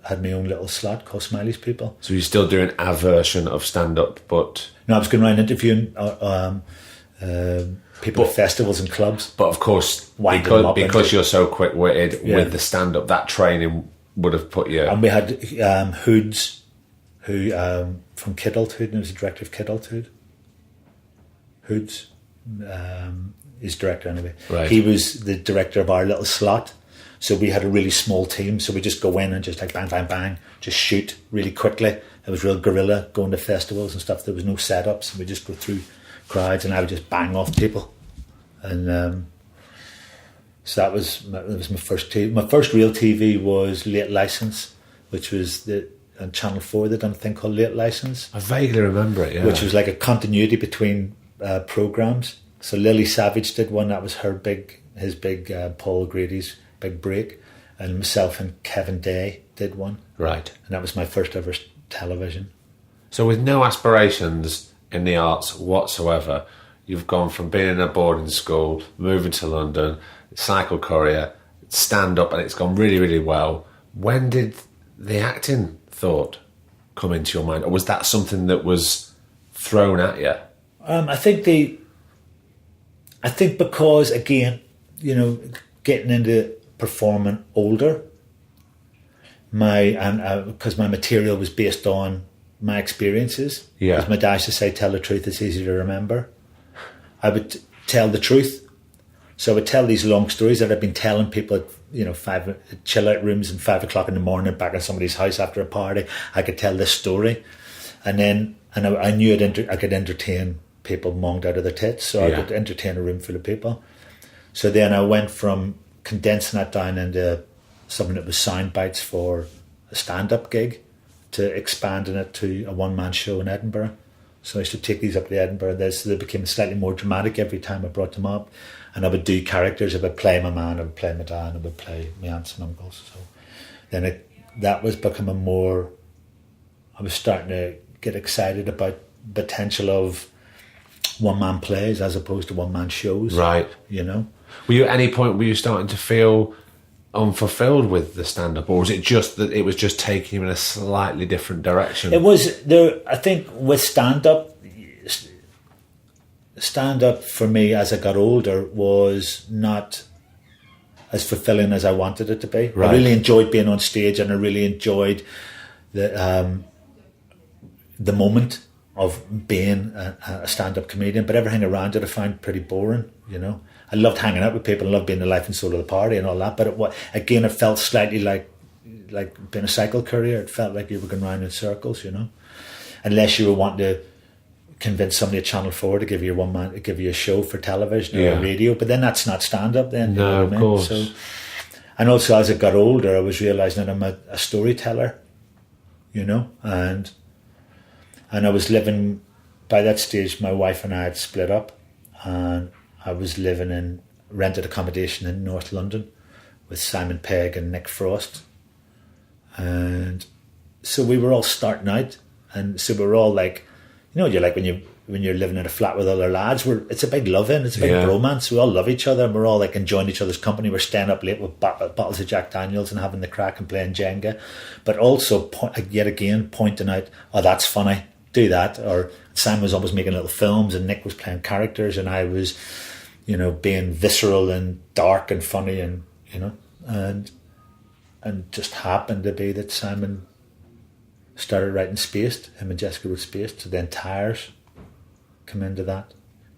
had my own little slot called Smiley's People. So you're still doing a version of stand-up, but... No, I was going around interviewing people at festivals and clubs. But of course, because you're so quick-witted with the stand-up, that training would have put you... And we had Hoods, who from adulthood, and he was the director of adulthood. Hoods, he's director anyway. Right. He was the director of our little slot. So we had a really small team. So we just go in and just like bang, bang, bang, just shoot really quickly. It was real guerrilla, going to festivals and stuff. There was no setups. And we just go through crowds and I would just bang off people. And so that was my first TV. My first real TV was Late License, which was on Channel 4. They done a thing called Late License. I vaguely remember it, yeah. Which was like a continuity between programmes. So Lily Savage did one. That was his big Paul Grady's big break, and myself and Kevin Day did one. Right. And that was my first ever television. So with no aspirations in the arts whatsoever, you've gone from being in a boarding school, moving to London, cycle courier, stand up, and it's gone really, really well. When did the acting thought come into your mind, or was that something that was thrown at you? I think because, again, getting into performing older, because my material was based on my experiences. Yeah. As my dad used to say, tell the truth, it's easy to remember. I would tell the truth. So I would tell these long stories that I've been telling people at chill out rooms at 5 o'clock in the morning back in somebody's house after a party. I could tell this story. And I knew I could entertain people monged out of their tits. So I could entertain a room full of people. So then I went from condensing that down into something that was sound bites for a stand-up gig to expanding it to a one-man show in Edinburgh. So I used to take these up to Edinburgh. They became slightly more dramatic every time I brought them up. And I would do characters. I would play my man, I would play my dad, I would play my aunts and uncles. So then that was becoming more... I was starting to get excited about the potential of one-man plays as opposed to one-man shows. Right. Were you at any point were you starting to feel unfulfilled with the stand-up, or was it just that it was just taking you in a slightly different direction? It was there. I think with stand-up for me as I got older was not as fulfilling as I wanted it to be. Right. I really enjoyed being on stage, and I really enjoyed the moment of being a stand-up comedian, but everything around it I found pretty boring. I loved hanging out with people, I loved being the life and soul of the party and all that, but it felt slightly like being a cycle courier. It felt like you were going round in circles, unless you were wanting to convince somebody at Channel 4 to give you a show for television or radio, but then that's not stand-up then. No, of course. So, and also as I got older, I was realising that I'm a storyteller, and I was living, by that stage, my wife and I had split up, and I was living in rented accommodation in North London with Simon Pegg and Nick Frost. And so we were all starting out, and so we were all like, you're like when you're living in a flat with other lads, it's a big love-in, it's a big bromance. We all love each other, and we're all like enjoying each other's company. We're staying up late with bottles of Jack Daniels and having the crack and playing Jenga, but also yet again pointing out, oh, that's funny. do that. Or Sam was always making little films, and Nick was playing characters, and I was, you know, being visceral and dark and funny, and you know, and just happened to be that Simon started writing Spaced. Him and Jessica wrote Spaced. So then Tyres come into that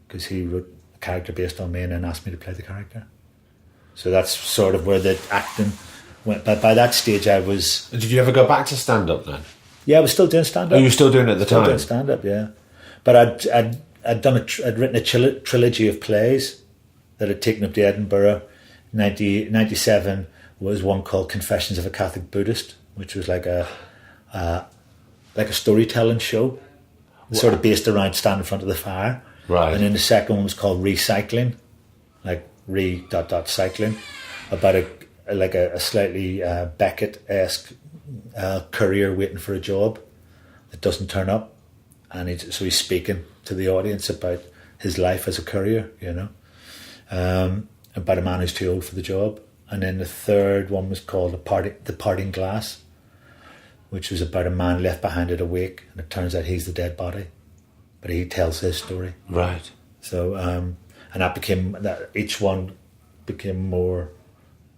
because he wrote a character based on me and then asked me to play the character. So that's sort of where the acting went. But by that stage, I was. Did you ever go back to stand up then? Yeah, I was still doing stand up. Oh, you were still doing it at the time? Still doing stand up, yeah. But I'd written a trilogy of plays that had taken up to Edinburgh. 97 was one called Confessions of a Catholic Buddhist, which was like a storytelling show, sort of based around standing in front of the fire. Right. And then the second one was called Recycling, like cycling, about a slightly Beckett-esque courier waiting for a job that doesn't turn up, and he's speaking to the audience about his life as a courier, you know, about a man who's too old for the job. And then the third one was called The Parting Glass, which was about a man left behind at a wake, and it turns out he's the dead body, but he tells his story. Right. So and each one became more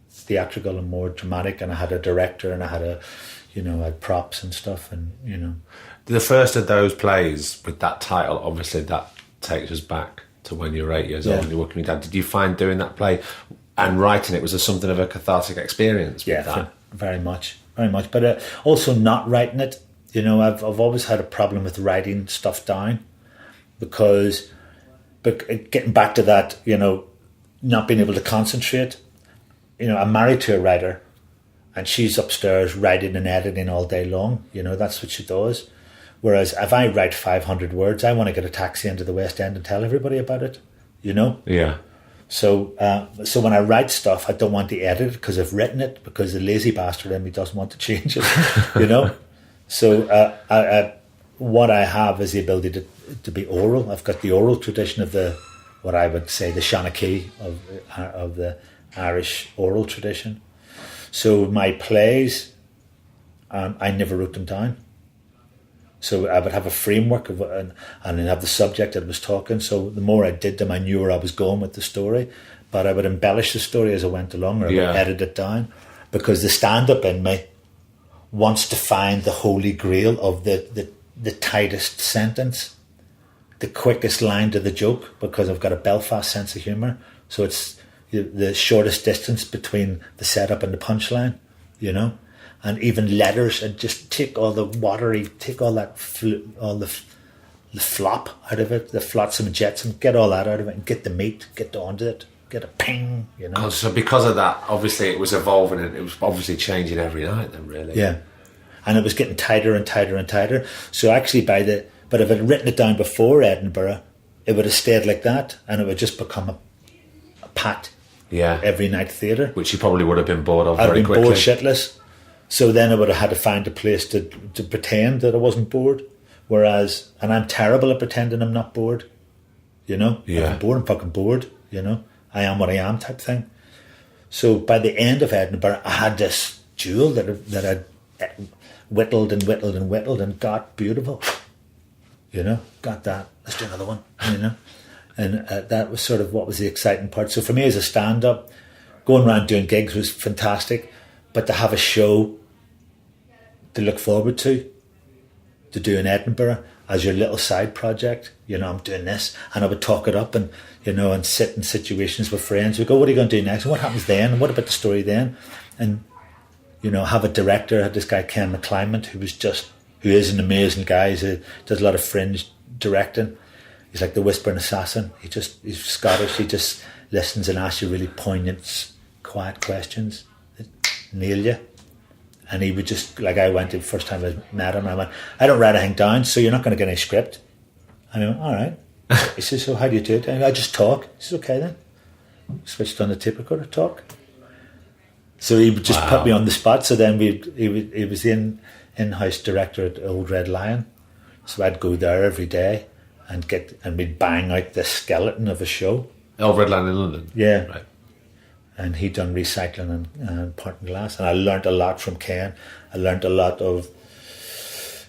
theatrical and more dramatic, and I had a director, and I had props and stuff, and you know. The first of those plays with that title, obviously that takes us back to when you were 8 years old and you're working with Dad. Did you find doing that play and writing it was there something of a cathartic experience with that? Very much. But also not writing it. You know, I've always had a problem with writing stuff down because, but getting back to that, you know, not being able to concentrate. You know, I'm married to a writer, and she's upstairs writing and editing all day long. You know, that's what she does. Whereas if I write 500 words, I want to get a taxi into the West End and tell everybody about it. You know. Yeah. So when I write stuff, I don't want to edit it because I've written it, because the lazy bastard in me doesn't want to change it, you know. So what I have is the ability to be oral. I've got the oral tradition of what I would say the Shanachie of the Irish oral tradition. So my plays, I never wrote them down. So I would have a framework and then have the subject that I was talking. So the more I did them, I knew where I was going with the story. But I would embellish the story as I went along, or I would edit it down. Because the stand-up in me wants to find the holy grail of the tightest sentence, the quickest line to the joke, because I've got a Belfast sense of humour. So it's the shortest distance between the setup and the punchline, you know. And even letters, and just take all the watery, take all that, all the flop out of it, the flotsam and jetsam, get all that out of it, and get the meat, get onto it, get a ping, you know. So because of that, obviously it was evolving, and it was obviously changing every night then, really. Yeah. And it was getting tighter and tighter and tighter. So actually but if I'd written it down before Edinburgh, it would have stayed like that, and it would just become a packed every night theatre. Which you probably would have been bored of very quickly. I'd been bored shitless. So then I would have had to find a place to pretend that I wasn't bored. Whereas, and I'm terrible at pretending I'm not bored. You know? Yeah. If I'm bored, I'm fucking bored. You know? I am what I am type thing. So by the end of Edinburgh, I had this jewel that I'd whittled and got beautiful. You know? Got that. Let's do another one. You know? And that was sort of what was the exciting part. So for me as a stand-up, going around doing gigs was fantastic. But to have a show to look forward to do in Edinburgh as your little side project, you know, I'm doing this, and I would talk it up, and you know, and sit in situations with friends. We go, what are you going to do next? And what happens then? And what about the story then? And you know, have a director. I had this guy Ken McClymont, who is an amazing guy. He does a lot of fringe directing. He's like the whispering assassin. He's Scottish. He just listens and asks you really poignant, quiet questions. Nail you. And he would just, like, I went the first time I met him, and I went, I don't write anything down, so you're not going to get any script. And I went, all right. He says, so how do you do it? And I just talk. He says, okay then. Switched on the tape recorder, talk. So he would just put me on the spot. So then he was the in-house director at Old Red Lion. So I'd go there every day and we'd bang out the skeleton of a show. Old Red Lion in London? Yeah. Right. And he'd done Recycling and Parting Glass, and I learnt a lot from Ken. I learnt a lot of,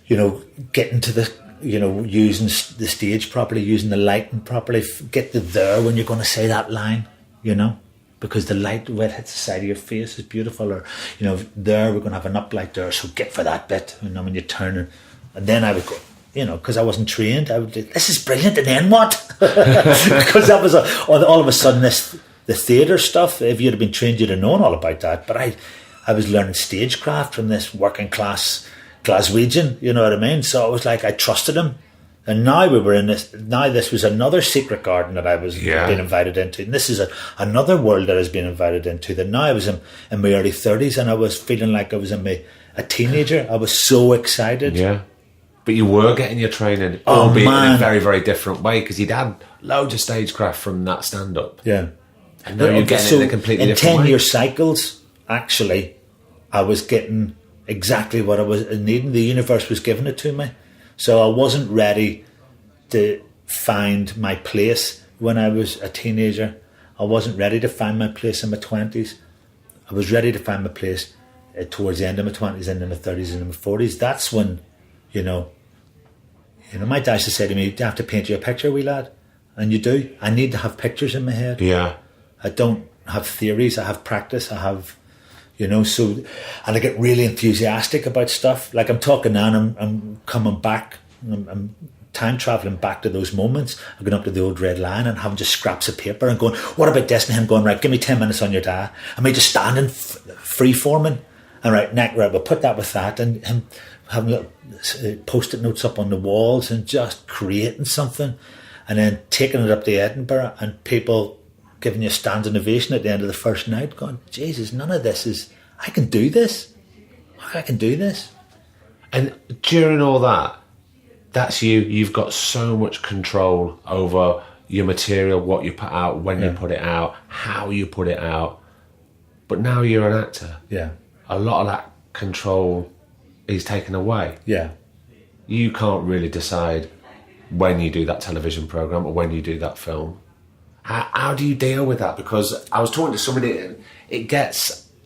you know, getting to the using the stage properly, using the lighting properly, get there when you're going to say that line, because the light when it hits the side of your face is beautiful, or, there we're going to have an uplight there, so get for that bit, when you turn. And then I would go, because I wasn't trained, I would do, this is brilliant, and then what? Because that was all of a sudden the theatre stuff, if you'd have been trained, you'd have known all about that. But I was learning stagecraft from this working class Glaswegian, you know what I mean? So it was like I trusted him. And now we were in this, now this was another secret garden that I was being invited into. And this is another world that I was being invited into. That now I was in my early 30s and I was feeling like I was a teenager. I was so excited. Yeah. But you were getting your training, albeit in a very, very different way, because you'd had loads of stagecraft from that stand-up. Yeah. And now you're getting it in a completely different way. In 10-year cycles, actually, I was getting exactly what I was needing. The universe was giving it to me. So I wasn't ready to find my place when I was a teenager. I wasn't ready to find my place in my 20s. I was ready to find my place towards the end of my 20s and in my 30s and in my 40s. That's when, my dad used to say to me, do you have to paint you a picture, wee lad? And you do. I need to have pictures in my head. Yeah. I don't have theories. I have practice. I have, so, and I get really enthusiastic about stuff. Like I'm talking now and I'm coming back. I'm time travelling back to those moments. I'm going up to the old Red Lion and having just scraps of paper and going, what about this? And him going, right, give me 10 minutes on your day. And me just standing free-forming. And right, we'll put that with that. And him having little post-it notes up on the walls and just creating something. And then taking it up to Edinburgh and people giving you a standing ovation at the end of the first night going, Jesus, none of this is, I can do this. I can do this. And during all that, that's you've got so much control over your material, what you put out, when you put it out, how you put it out. But now you're an actor. Yeah. A lot of that control is taken away. Yeah. You can't really decide when you do that television programme or when you do that film. How do you deal with that? Because I was talking to somebody,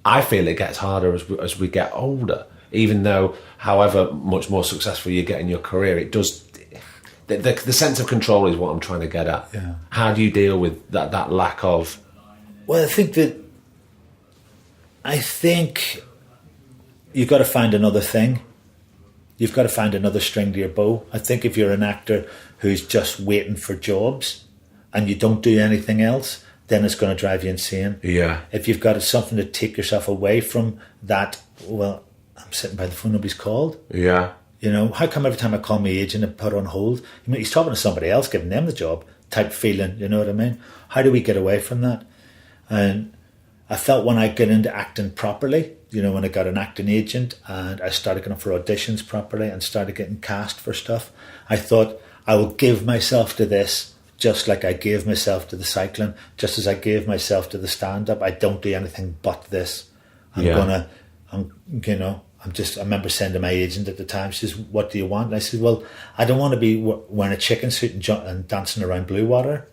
I feel it gets harder as we get older. Even though, however much more successful you get in your career, it does. The sense of control is what I'm trying to get at. Yeah. How do you deal with that lack of? Well, I think you've got to find another thing. You've got to find another string to your bow. I think if you're an actor who's just waiting for jobs and you don't do anything else, then it's going to drive you insane. Yeah. If you've got something to take yourself away from that, well, I'm sitting by the phone, nobody's called. Yeah. How come every time I call my agent and put on hold, he's talking to somebody else, giving them the job type feeling, you know what I mean? How do we get away from that? And I felt when I got into acting properly, when I got an acting agent and I started going for auditions properly and started getting cast for stuff, I thought I will give myself to this just like I gave myself to the cycling, just as I gave myself to the stand-up. I don't do anything but this. I remember saying to my agent at the time, she says, what do you want? And I said, well, I don't want to be wearing a chicken suit and dancing around blue water,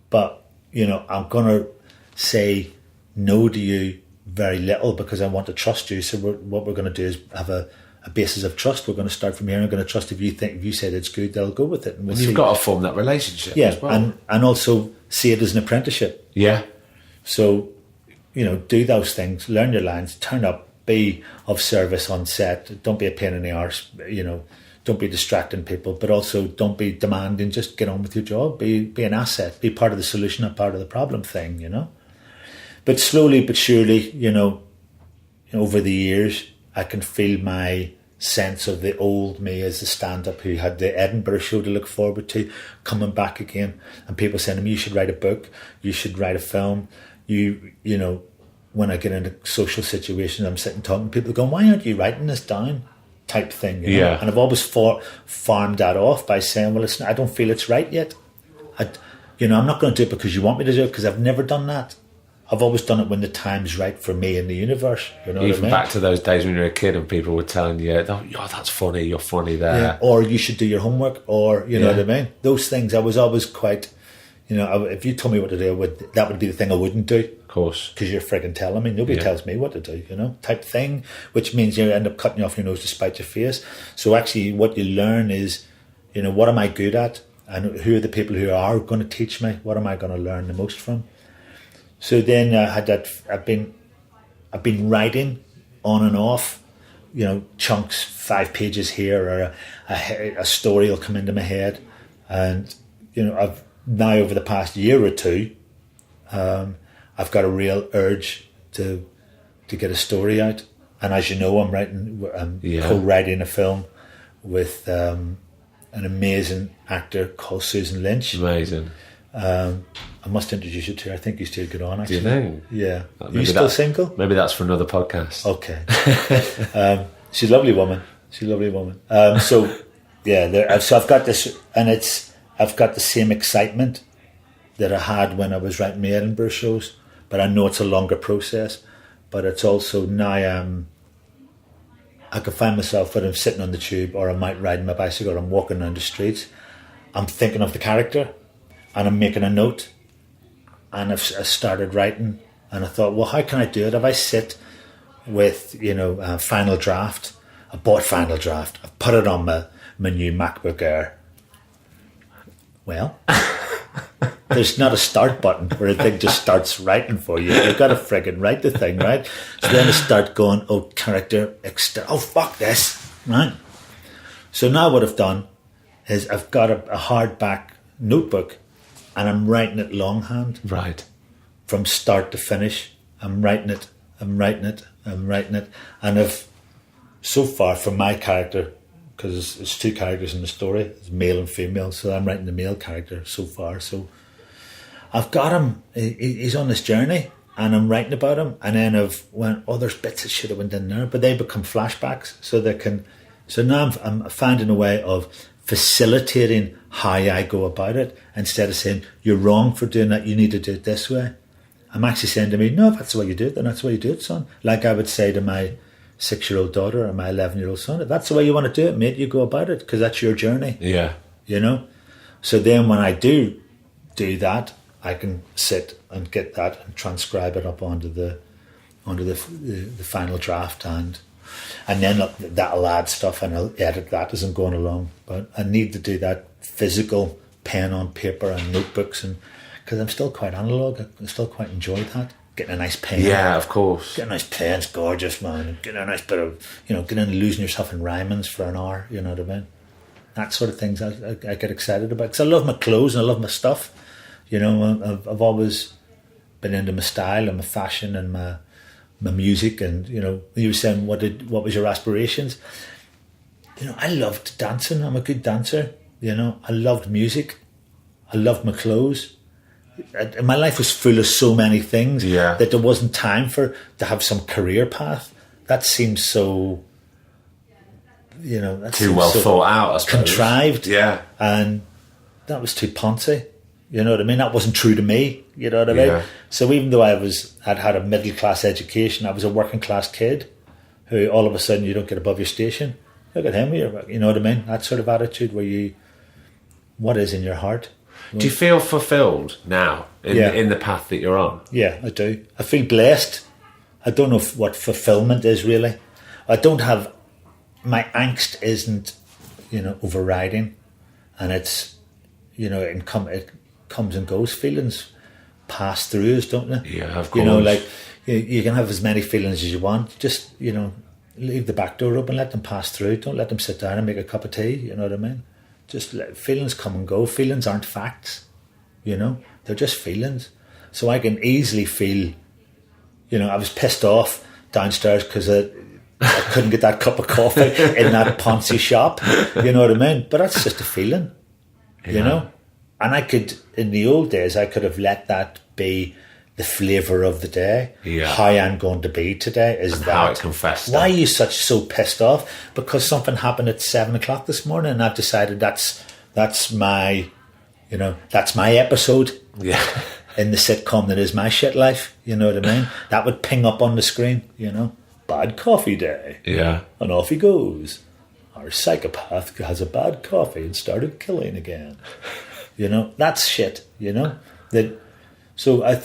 but, I'm going to say no to you very little because I want to trust you. So what we're going to do is have a basis of trust. We're going to start from here. I'm going to trust if you said it's good, they'll go with it. And you've got to form that relationship as well. And also see it as an apprenticeship. Yeah. So, do those things, learn your lines, turn up, be of service on set. Don't be a pain in the arse, don't be distracting people, but also don't be demanding, just get on with your job, be an asset, be part of the solution, not part of the problem thing, But slowly but surely, over the years, I can feel my sense of the old me as a stand-up who had the Edinburgh show to look forward to coming back again, and people saying to me, you should write a book, you should write a film. When I get into social situations, I'm sitting talking, people going, why aren't you writing this down? Type thing. Yeah. And I've always farmed that off by saying, well, I don't feel it's right yet. I'm not going to do it because you want me to do it, because I've never done that. I've always done it when the time's right for me in the universe. Even back to those days when you were a kid and people were telling you, oh, that's funny, you're funny there. Yeah. Or you should do your homework, or, you know what I mean? Those things, I was always quite, if you told me what to do, that would be the thing I wouldn't do. Of course. Because you're frigging telling me. Nobody tells me what to do, type thing, which means you end up cutting off your nose to spite your face. So actually what you learn is You know, what am I good at? And who are the people who are going to teach me? What am I going to learn the most from? So then I had that. I've been writing on and off, you know, chunks, 5 pages here, or a story will come into my head, and you know, I've now over the past year or two, I've got a real urge to get a story out. And as you know, I'm co-writing a film with an amazing actor called Susan Lynch. Amazing. I must introduce you to her. I think you still get on, actually. Do you think? Yeah. Are you still single? Maybe that's for another podcast. Okay. She's a lovely woman. So I've got this, and I've got the same excitement that I had when I was writing my Edinburgh shows, but I know it's a longer process. But it's also now I can find myself when I'm sitting on the tube, or I might ride my bicycle, or I'm walking down the streets, I'm thinking of the character and I'm making a note, and I started writing, and I thought, well, how can I do it? If I sit with, you know, Final Draft, I bought Final Draft, I've put it on my new MacBook Air. Well, there's not a start button where the thing just starts writing for you. You've got to friggin' write the thing, right? So then I start going, character, oh, fuck this, right? So now what I've done is I've got a hardback notebook, and I'm writing it longhand. Right. From start to finish. I'm writing it. And I've, so far, for my character, because it's 2 characters in the story, it's male and female, so I'm writing the male character so far. So I've got him, he's on this journey, and I'm writing about him, and then I've went, there's bits that should have went in there, but they become flashbacks, so now I'm finding a way of facilitating how I go about it, instead of saying, you're wrong for doing that, you need to do it this way. I'm actually saying to me, no, if that's the way you do it, then that's the way you do it, son. Like I would say to my 6-year-old daughter or my 11-year-old son, if that's the way you want to do it, mate, you go about it, because that's your journey. Yeah. You know? So then when I do that, I can sit and get that and transcribe it up onto the final draft, and then that'll add stuff, and I'll edit that as I'm going along. But I need to do that physical pen on paper and notebooks, and because I'm still quite analog, I still quite enjoy that. Getting a nice pen. Yeah, of course. Getting a nice pen's gorgeous, man. Getting a nice bit of, you know, getting and losing yourself in rhymings for an hour, you know what I mean? That sort of things I get excited about. Because I love my clothes and I love my stuff. You know, I've always been into my style and my fashion and my music. And, you know, you were saying, what was your aspirations? You know, I loved dancing. I'm a good dancer. You know, I loved music. I loved my clothes. My life was full of so many things that there wasn't time to have some career path. That seems so, you know, that too well thought out, I suppose. Contrived. Yeah. And that was too poncy. You know what I mean? That wasn't true to me. You know what I mean? Yeah. So even though I'd had a middle class education, I was a working class kid who all of a sudden you don't get above your station. Look at him, you know what I mean? That sort of attitude where what is in your heart? Do you feel fulfilled now in the path that you're on? Yeah, I do. I feel blessed. I don't know what fulfillment is really. I don't have, my angst isn't, you know, overriding, and it's, you know, it comes and goes. Feelings pass through us, don't they? Yeah, of course. You know, like you can have as many feelings as you want. Just, you know, leave the back door open, let them pass through. Don't let them sit down and make a cup of tea. You know what I mean? Just let feelings come and go. Feelings aren't facts, you know. They're just feelings. So I can easily feel, you know, I was pissed off downstairs because I couldn't get that cup of coffee in that Ponzi shop. You know what I mean? But that's just a feeling, you know. And I could, in the old days, I could have let that be the flavour of the day. Yeah. How I'm going to be today is and that. How it can fester. Why are you so pissed off? Because something happened at 7 o'clock this morning, and I've decided that's my, you know, that's my episode. Yeah. In the sitcom that is my shit life. You know what I mean? That would ping up on the screen. You know, bad coffee day. Yeah. And off he goes. Our psychopath has a bad coffee and started killing again. You know, that's shit. You know that. So I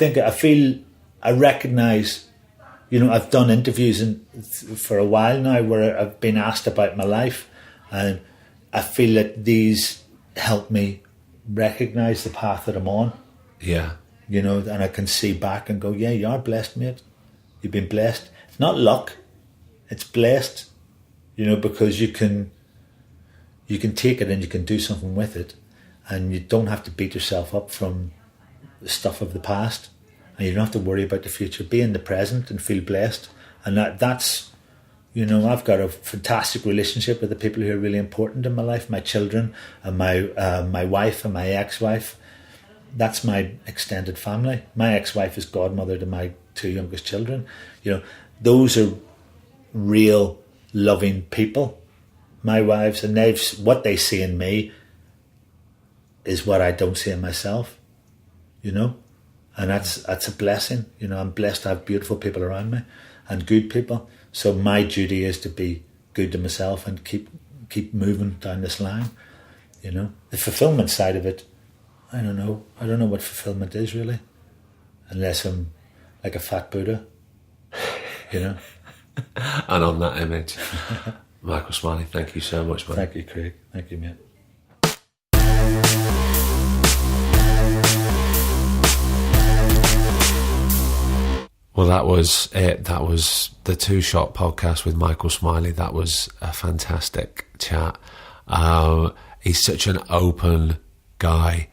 recognise, you know, I've done interviews for a while now where I've been asked about my life, and I feel that these help me recognise the path that I'm on. Yeah. You know, and I can see back and go, yeah, you are blessed, mate. You've been blessed. It's not luck, it's blessed. You know, because you can take it and you can do something with it, and you don't have to beat yourself up from the stuff of the past, and you don't have to worry about the future. Be in the present and feel blessed. And that's, you know, I've got a fantastic relationship with the people who are really important in my life, my children and my wife and my ex-wife. That's my extended family. My ex-wife is godmother to my 2 youngest children. You know, those are real loving people, my wives, and what they see in me is what I don't see in myself, you know, and that's a blessing. You know, I'm blessed to have beautiful people around me and good people. So my duty is to be good to myself and keep moving down this line. You know, the fulfillment side of it, I don't know what fulfillment is really, unless I'm like a fat Buddha, you know. And on that image, Michael Smiley, thank you so much, man. Thank you, Craig. Thank you, mate. Well, that was it. That was the Two Shot podcast with Michael Smiley. That was a fantastic chat. He's such an open guy.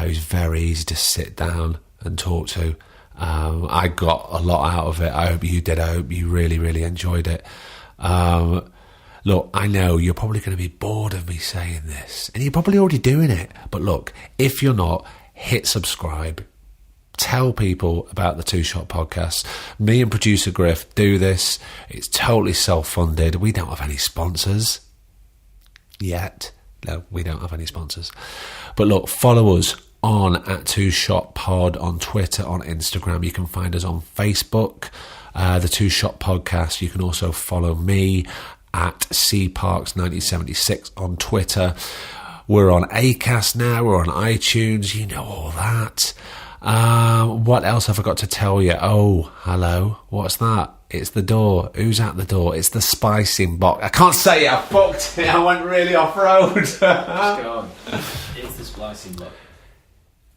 He's very easy to sit down and talk to. I got a lot out of it. I hope you did. I hope you really, really enjoyed it. Look, I know you're probably going to be bored of me saying this, and you're probably already doing it. But look, if you're not, hit subscribe. Tell people about the Two Shot podcast. Me and producer Griff do this. It's totally self-funded. We don't have any sponsors yet. No, we don't have any sponsors. But look, follow us on @2shotpod on Twitter, on Instagram. You can find us on Facebook, the Two Shot Podcast. You can also follow me at cparks1976 on Twitter. We're on Acast now. We're on iTunes. You know all that. What else have I got to tell you? Oh, hello. What's that? It's the door. Who's at the door? It's the spicing box. I can't say it. I fucked it. I went really off-road. Just go on. It's the splicing block.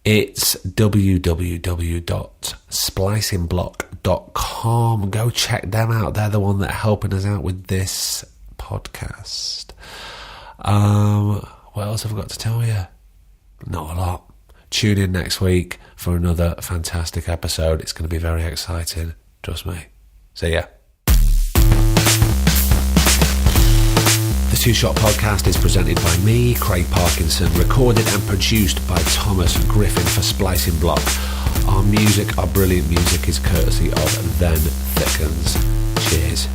It's www.splicingblock.com. Go check them out. They're the one that are helping us out with this podcast. What else have I got to tell you? Not a lot. Tune in next week for another fantastic episode. It's going to be very exciting. Trust me. See ya. The Two Shot Podcast is presented by me, Craig Parkinson, recorded and produced by Thomas Griffin for Splicing Block. Our brilliant music is courtesy of Then Thickens. Cheers.